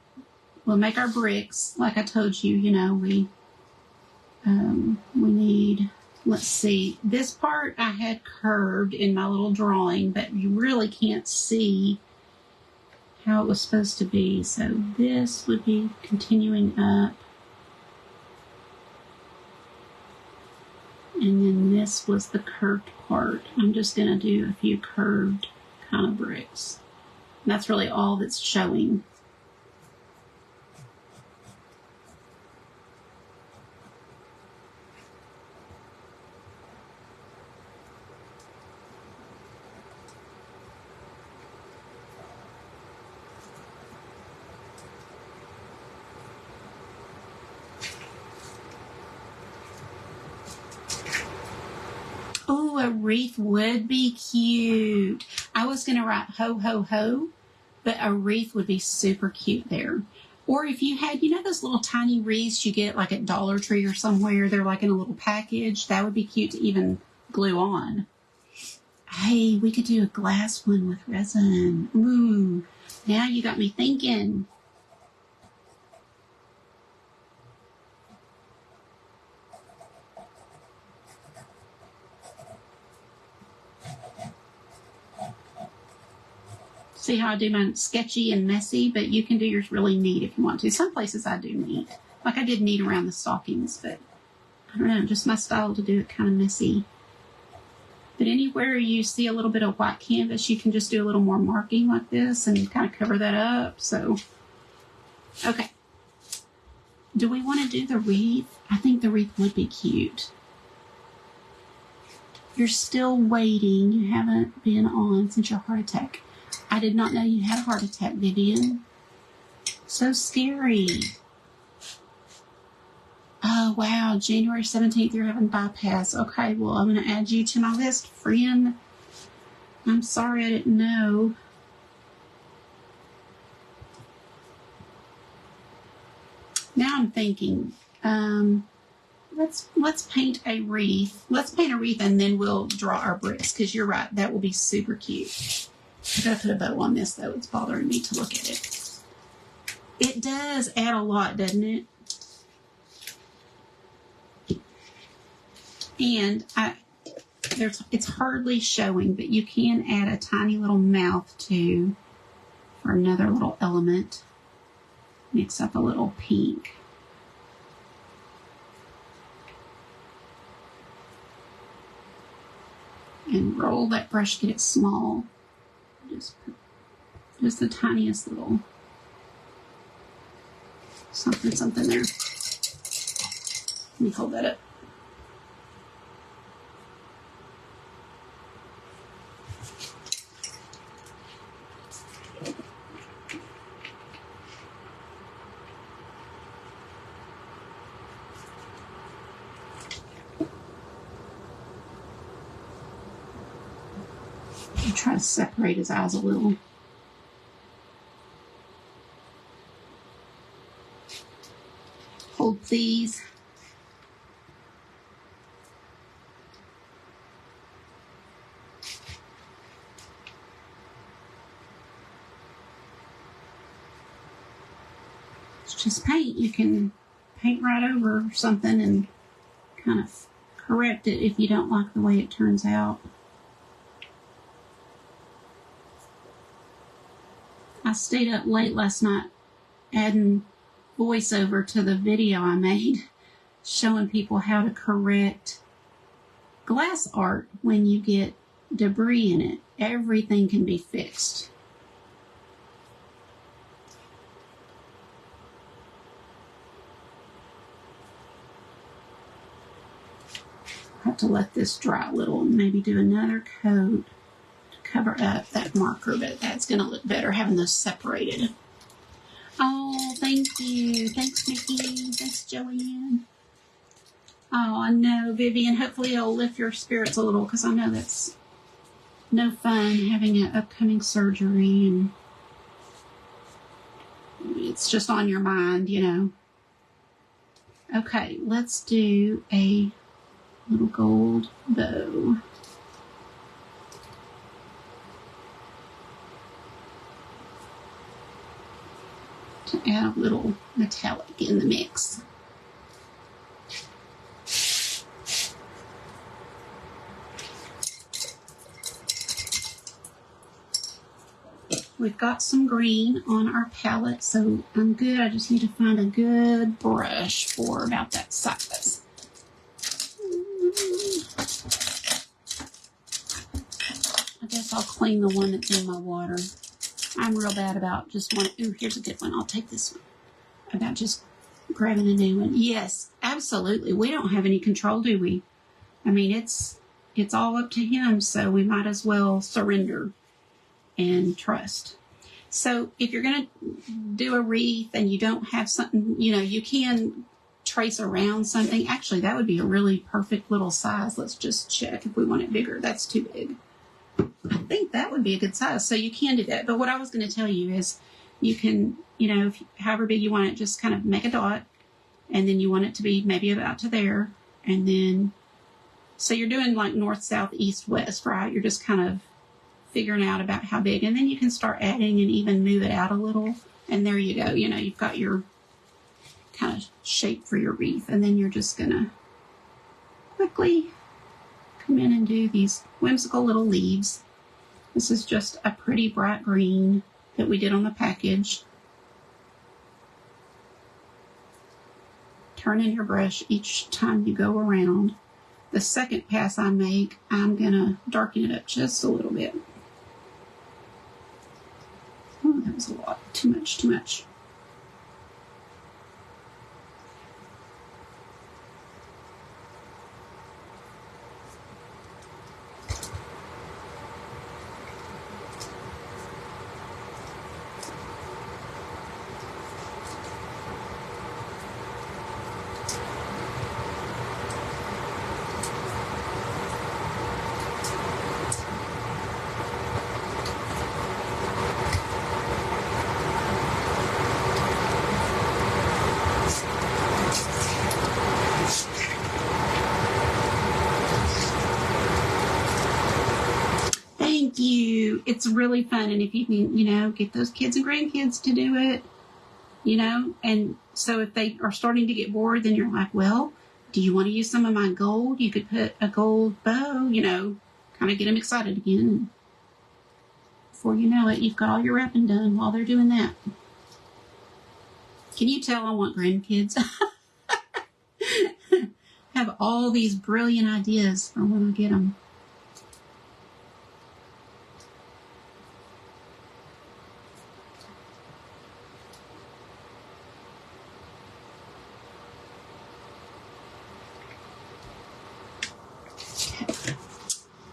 make our bricks. Like I told you, you know, we need, let's see, this part I had curved in my little drawing, but you really can't see how it was supposed to be. So this would be continuing up. And then this was the curved part. I'm just going to do a few curved kind of bricks. And that's really all that's showing. Oh, a wreath would be cute. I was going to write ho, ho, ho, but a wreath would be super cute there. Or if you had, you know, those little tiny wreaths you get like at Dollar Tree or somewhere, they're like in a little package. That would be cute to even glue on. Hey, we could do a glass one with resin. Ooh, now you got me thinking. See how I do mine sketchy and messy, but you can do yours really neat if you want to. Some places I do neat. Like I did neat around the stockings, but I don't know, just my style to do it kind of messy. But anywhere you see a little bit of white canvas, you can just do a little more marking like this and kind of cover that up. So, okay. Do we want to do the wreath? I think the wreath would be cute. You're still waiting. You haven't been on since your heart attack. I did not know you had a heart attack, Vivian. So scary. Oh, wow. January 17th, you're having bypass. Okay, well, I'm going to add you to my list, friend. I'm sorry I didn't know. Now I'm thinking, let's paint a wreath. Let's paint a wreath and then we'll draw our bricks, because you're right. That will be super cute. I gotta put a bow on this, though. It's bothering me to look at it. It does add a lot, doesn't it? And it's hardly showing, but you can add a tiny little mouth too for another little element. Mix up a little pink. And roll that brush, get it small. Just the tiniest little something there. Let me hold that up. I'll try to separate his eyes a little. Hold, please. It's just paint. You can paint right over something and kind of correct it if you don't like the way it turns out. I stayed up late last night adding voiceover to the video I made showing people how to correct glass art when you get debris in it. Everything can be fixed. I have to let this dry a little and maybe do another coat to cover up that marker, but that's going to look better having those separated. Oh, thank you. Thanks, Mickey. Thanks, Joanne. Oh, I know, Vivian. Hopefully it'll lift your spirits a little, because I know that's no fun having an upcoming surgery and it's just on your mind, you know. Okay, let's do a little gold bow. To add a little metallic in the mix. We've got some green on our palette, so I'm good. I just need to find a good brush for about that size. I guess I'll clean the one that's in my water. I'm real bad about just one. Ooh, here's a good one. I'll take this one. About just grabbing a new one. Yes, absolutely. We don't have any control, do we? I mean, it's all up to him, so we might as well surrender and trust. So if you're going to do a wreath and you don't have something, you know, you can trace around something. Actually, that would be a really perfect little size. Let's just check if we want it bigger. That's too big. I think that would be a good size. So you can do that. But what I was going to tell you is you can, you know, however big you want it, just kind of make a dot. And then you want it to be maybe about to there. And then, so you're doing like north, south, east, west, right? You're just kind of figuring out about how big, and then you can start adding and even move it out a little, and there you go. You know, you've got your kind of shape for your wreath, and then you're just gonna quickly come in and do these whimsical little leaves. This is just a pretty bright green that we did on the package. Turn in your brush each time you go around. The second pass I make, I'm gonna darken it up just a little bit. Oh, that was a lot. Too much, too much. It's really fun, and if you can, you know, get those kids and grandkids to do it, you know, and so if they are starting to get bored, then you're like, well, do you want to use some of my gold? You could put a gold bow, you know, kind of get them excited again. And before you know it, you've got all your wrapping done while they're doing that. Can you tell I want grandkids? Have all these brilliant ideas for when I get them.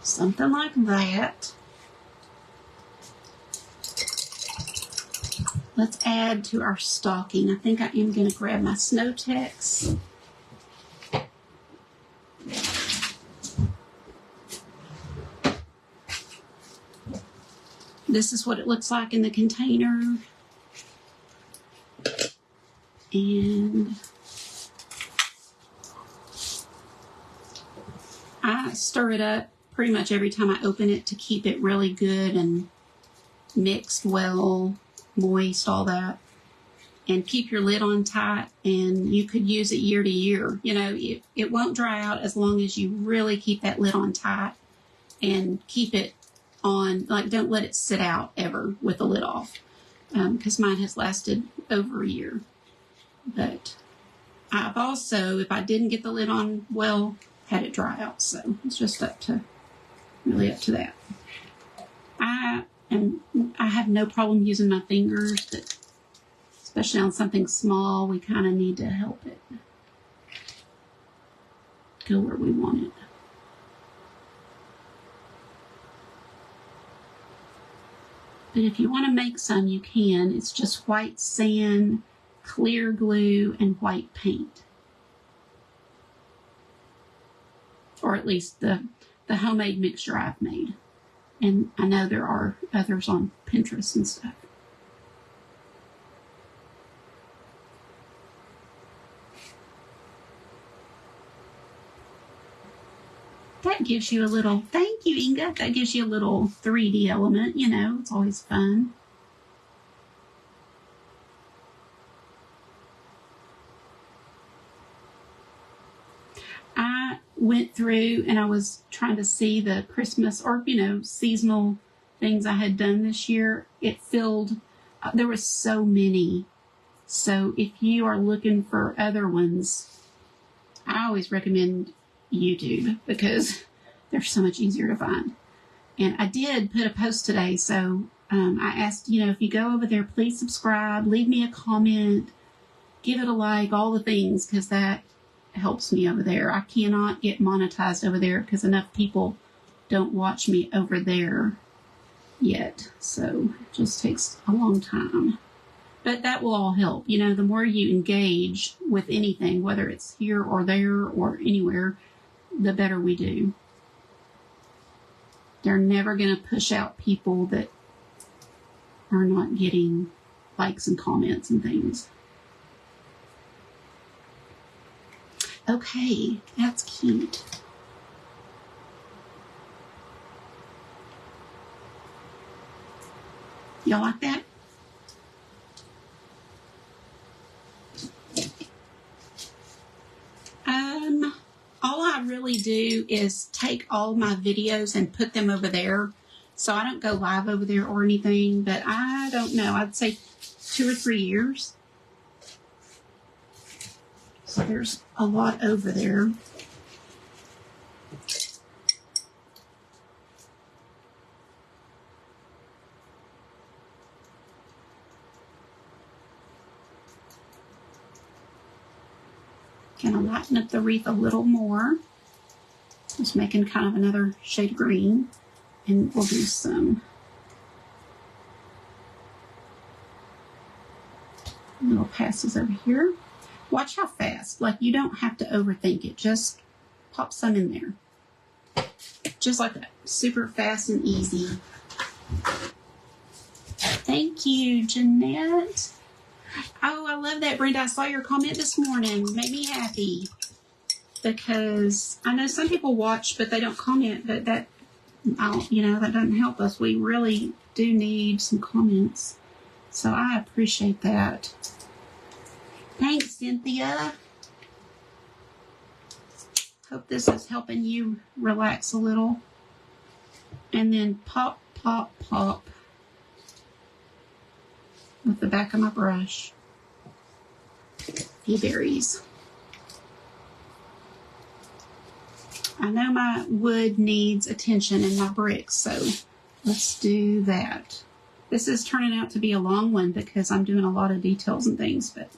Something like that. Let's add to our stocking. I think I am going to grab my Snow Tex. This is what it looks like in the container. And I stir it up pretty much every time I open it to keep it really good and mixed well, moist, all that. And keep your lid on tight, and you could use it year to year. You know, it won't dry out as long as you really keep that lid on tight and keep it on, like, don't let it sit out ever with the lid off, because mine has lasted over a year. But I've also, if I didn't get the lid on well, had it dry out, so it's just really up to that. I have no problem using my fingers, but especially on something small, we kind of need to help it go where we want it. But if you want to make some, you can. It's just white sand, clear glue, and white paint. Or at least the homemade mixture I've made. And I know there are others on Pinterest and stuff. That gives you a little, thank you, Inga. That gives you a little 3D element, you know, it's always fun. I went through and I was trying to see the Christmas or, you know, seasonal things I had done this year. It filled, there were so many. So if you are looking for other ones, I always recommend YouTube because they're so much easier to find. And I did put a post today, so I asked, you know, if you go over there, please subscribe, leave me a comment, give it a like, all the things, because that helps me over there. I cannot get monetized over there because enough people don't watch me over there yet. So it just takes a long time. But that will all help. You know, the more you engage with anything, whether it's here or there or anywhere, the better we do. They're never going to push out people that are not getting likes and comments and things. Okay, that's cute. Y'all like that? All I really do is take all my videos and put them over there. So I don't go live over there or anything, but I don't know. I'd say 2 or 3 years. So there's a lot over there. Gonna lighten up the wreath a little more. Just making kind of another shade of green. And we'll do some little passes over here. Watch how fast. Like, you don't have to overthink it. Just pop some in there. Just like that. Super fast and easy. Thank you, Jeanette. Oh, I love that, Brenda. I saw your comment this morning. It made me happy. Because I know some people watch, but they don't comment. But that, you know, that doesn't help us. We really do need some comments. So I appreciate that. Thanks, Cynthia. Hope this is helping you relax a little. And then pop, pop, pop with the back of my brush. A few berries. I know my wood needs attention in my bricks, so let's do that. This is turning out to be a long one because I'm doing a lot of details and things, but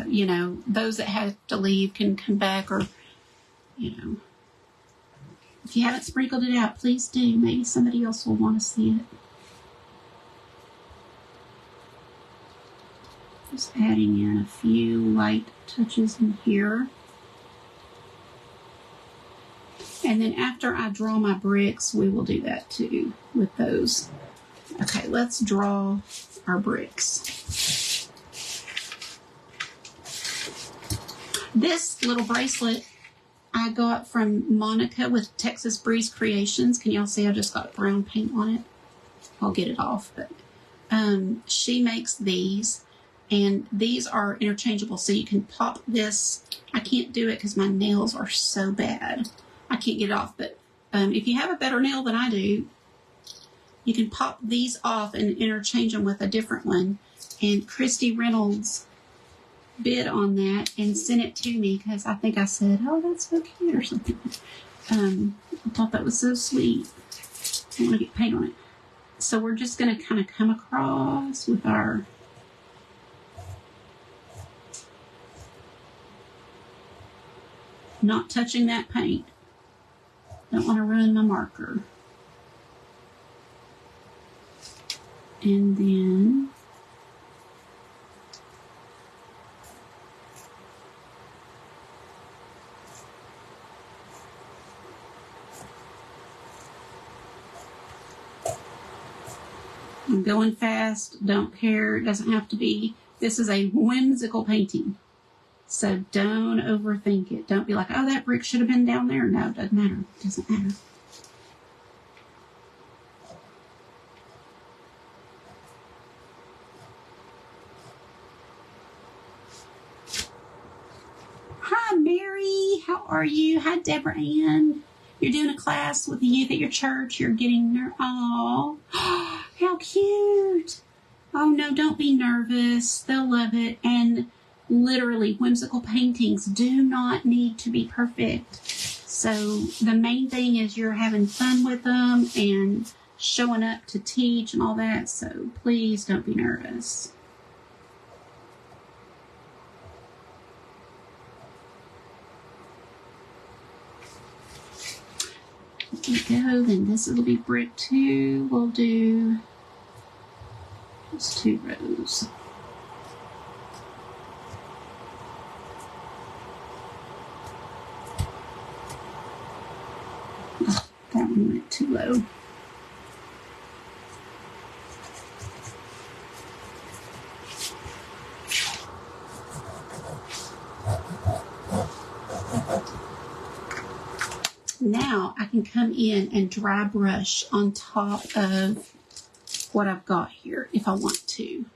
you know, those that have to leave can come back, or, you know, if you haven't sprinkled it out, please do. Maybe somebody else will want to see it. Just adding in a few light touches in here. And then after I draw my bricks, we will do that too with those. Okay, let's draw our bricks. This little bracelet I got from Monica with Texas Breeze Creations. Can y'all see I just got brown paint on it? I'll get it off, but she makes these, and these are interchangeable, so you can pop this. I can't do it because my nails are so bad. I can't get it off, but if you have a better nail than I do, you can pop these off and interchange them with a different one. And Christy Reynolds bid on that and sent it to me because I think I said, oh, that's so cute or something. I thought that was so sweet. I want to get paint on it. So we're just going to kind of come across with our not touching that paint. Don't want to ruin my marker. And then I'm going fast. Don't care. It doesn't have to be. This is a whimsical painting. So don't overthink it. Don't be like, oh, that brick should have been down there. No, it doesn't matter. It doesn't matter. Hi, Mary. How are you? Hi, Deborah Ann. You're doing a class with the youth at your church. You're getting oh, how cute. Oh, no, don't be nervous. They'll love it. And literally, whimsical paintings do not need to be perfect. So the main thing is you're having fun with them and showing up to teach and all that. So please don't be nervous. There we go. Then this will be brick 2. We'll do just 2 rows. Oh, that one went too low. Now I can come in and dry brush on top of what I've got here if I want to.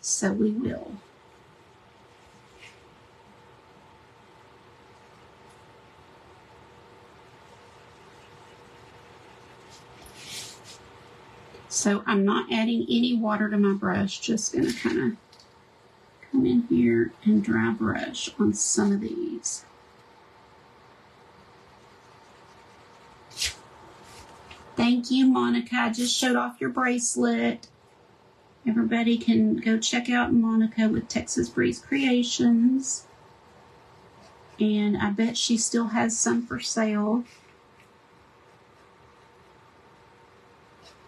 So we will. So I'm not adding any water to my brush, just going to kind of come in here and dry brush on some of these. Thank you, Monica. I just showed off your bracelet. Everybody can go check out Monica with Texas Breeze Creations. And I bet she still has some for sale.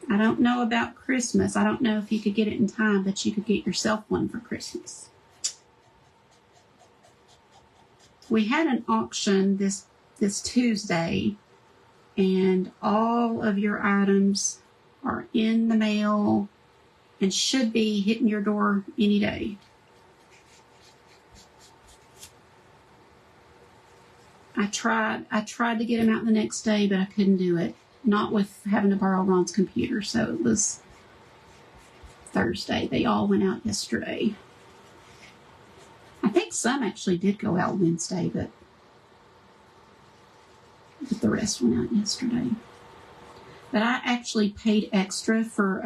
I don't know about Christmas. I don't know if you could get it in time, but you could get yourself one for Christmas. We had an auction this Tuesday, and all of your items are in the mail and should be hitting your door any day. I tried to get them out the next day, but I couldn't do it. Not with having to borrow Ron's computer, so it was Thursday. They all went out yesterday. I think some actually did go out Wednesday, but the rest went out yesterday. But I actually paid extra for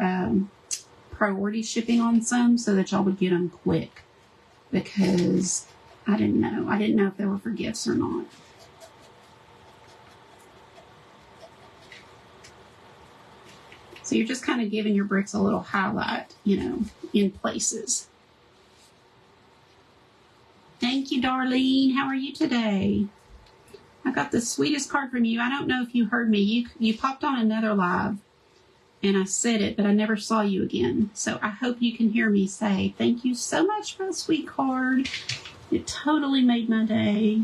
priority shipping on some so that y'all would get them quick, because I didn't know. I didn't know if they were for gifts or not. So you're just kind of giving your bricks a little highlight, in places. Thank you, Darlene. How are you today? I got the sweetest card from you. I don't know if you heard me. You popped on another live, and I said it, but I never saw you again. So I hope you can hear me say thank you so much for the sweet card. It totally made my day.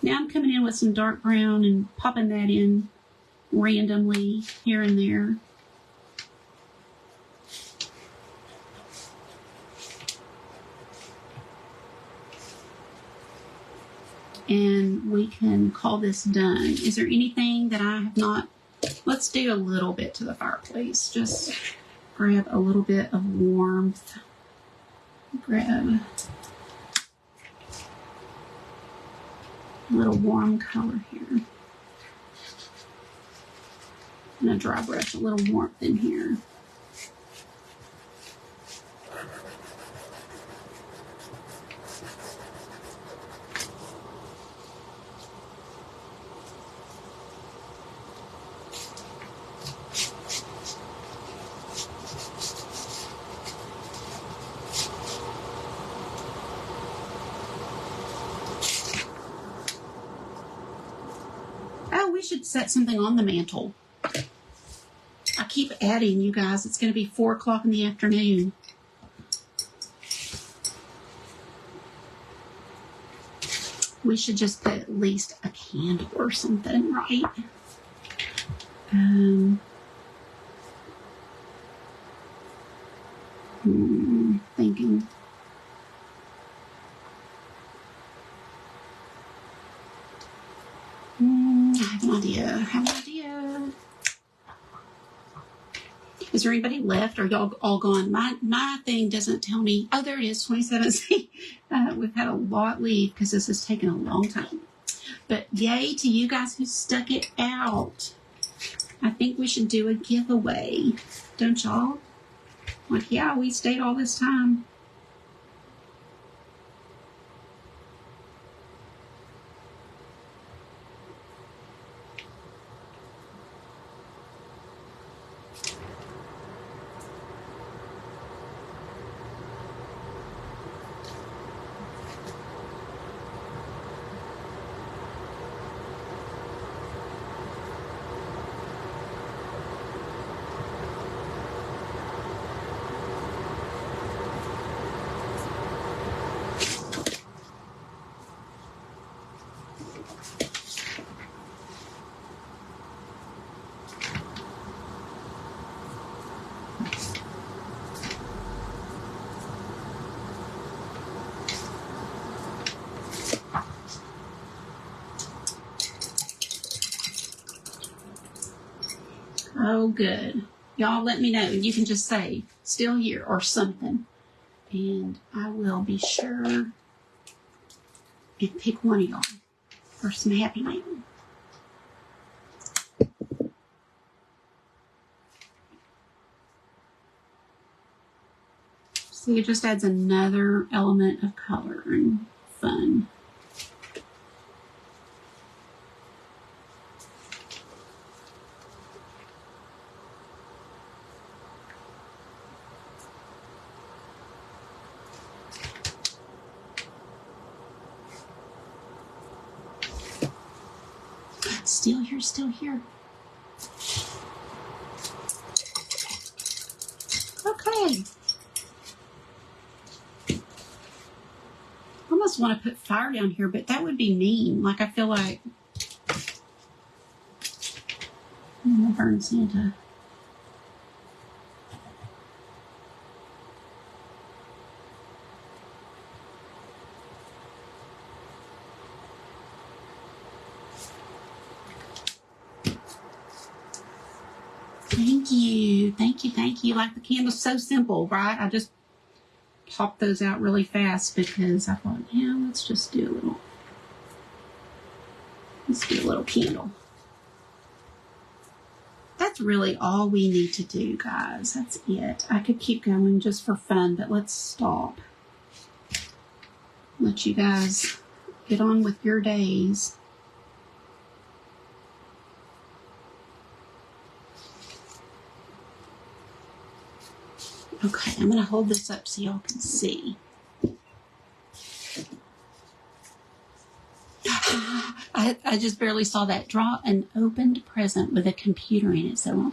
Now I'm coming in with some dark brown and popping that in randomly here and there. And we can call this done. Is there anything that I have not? Let's do a little bit to the fireplace. Just grab a little bit of warmth. Grab a little warm color here. I'm going to dry brush a little warmth in here. Oh, we should set something on the mantle. I keep adding, you guys. It's going to be 4 o'clock in the afternoon. We should just put at least a candle or something, right? Thinking. I have an idea. Is there anybody left? Or y'all all gone? My thing doesn't tell me. Oh, there it is, 27. We've had a lot leave because this has taken a long time. But yay to you guys who stuck it out. I think we should do a giveaway. Don't y'all? Like, yeah, we stayed all this time. Oh, good. Y'all let me know. You can just say, still here or something. And I will be sure and pick one of y'all for some happy mail. See, it just adds another element of color and fun. Still here. Okay. I almost want to put fire down here, but that would be mean. Like, I feel like I'm going to burn Santa. Thank you. Like, the candle's so simple, right? I just popped those out really fast because I thought, yeah, let's do a little candle. That's really all we need to do, guys. That's it. I could keep going just for fun, but let's stop. Let you guys get on with your days. Okay, I'm going to hold this up so y'all can see. I just barely saw that. Draw an opened present with a computer in it. So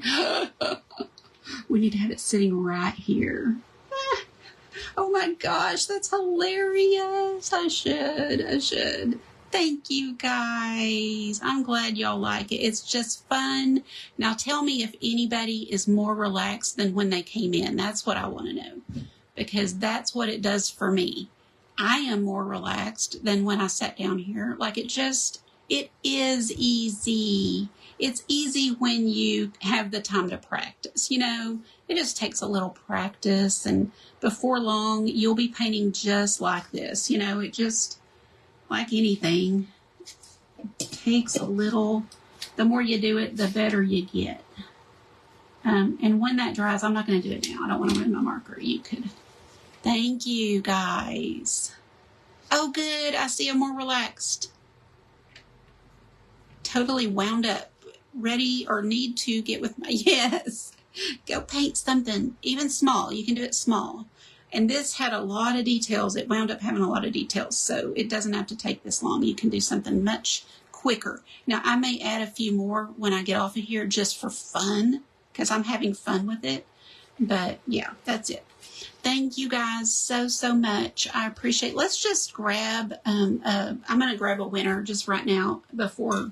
we need to have it sitting right here. Oh my gosh, that's hilarious. I should. Thank you, guys. I'm glad y'all like it. It's just fun. Now tell me if anybody is more relaxed than when they came in. That's what I want to know, because that's what it does for me. I am more relaxed than when I sat down here. Like, it is easy. It's easy when you have the time to practice. You know, it just takes a little practice, and before long, you'll be painting just like this. You know, it just, like anything, it takes a little. The more you do it, the better you get. And when that dries, I'm not going to do it now. I don't want to ruin my marker. You could. Thank you, guys. Oh, good. I see I'm more relaxed. Totally wound up, ready or need to get with my, yes. Go paint something, even small. You can do it small. And this had a lot of details. It wound up having a lot of details, so it doesn't have to take this long. You can do something much quicker. Now, I may add a few more when I get off of here just for fun, because I'm having fun with it. But, yeah, that's it. Thank you guys so much. I appreciate it. Let's just grab, I'm going to grab a winner just right now before,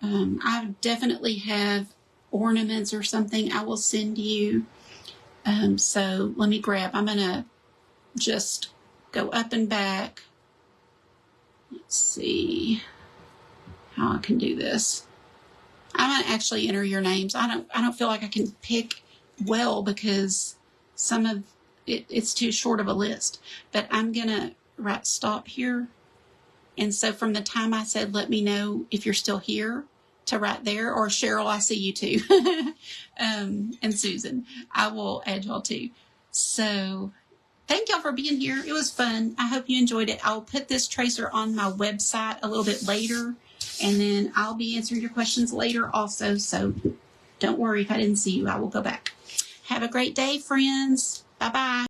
I definitely have ornaments or something I will send you. So let me grab, I'm going to just go up and back. Let's see how I can do this. I'm going to actually enter your names. I don't feel like I can pick well because some of it's too short of a list, but I'm going to write stop here. And so from the time I said, let me know if you're still here, to right there, or Cheryl, I see you too. And Susan, I will add y'all too. So thank y'all for being here. It was fun. I hope you enjoyed it. I'll put this tracer on my website a little bit later, and then I'll be answering your questions later also. So don't worry if I didn't see you. I will go back. Have a great day, friends. Bye-bye.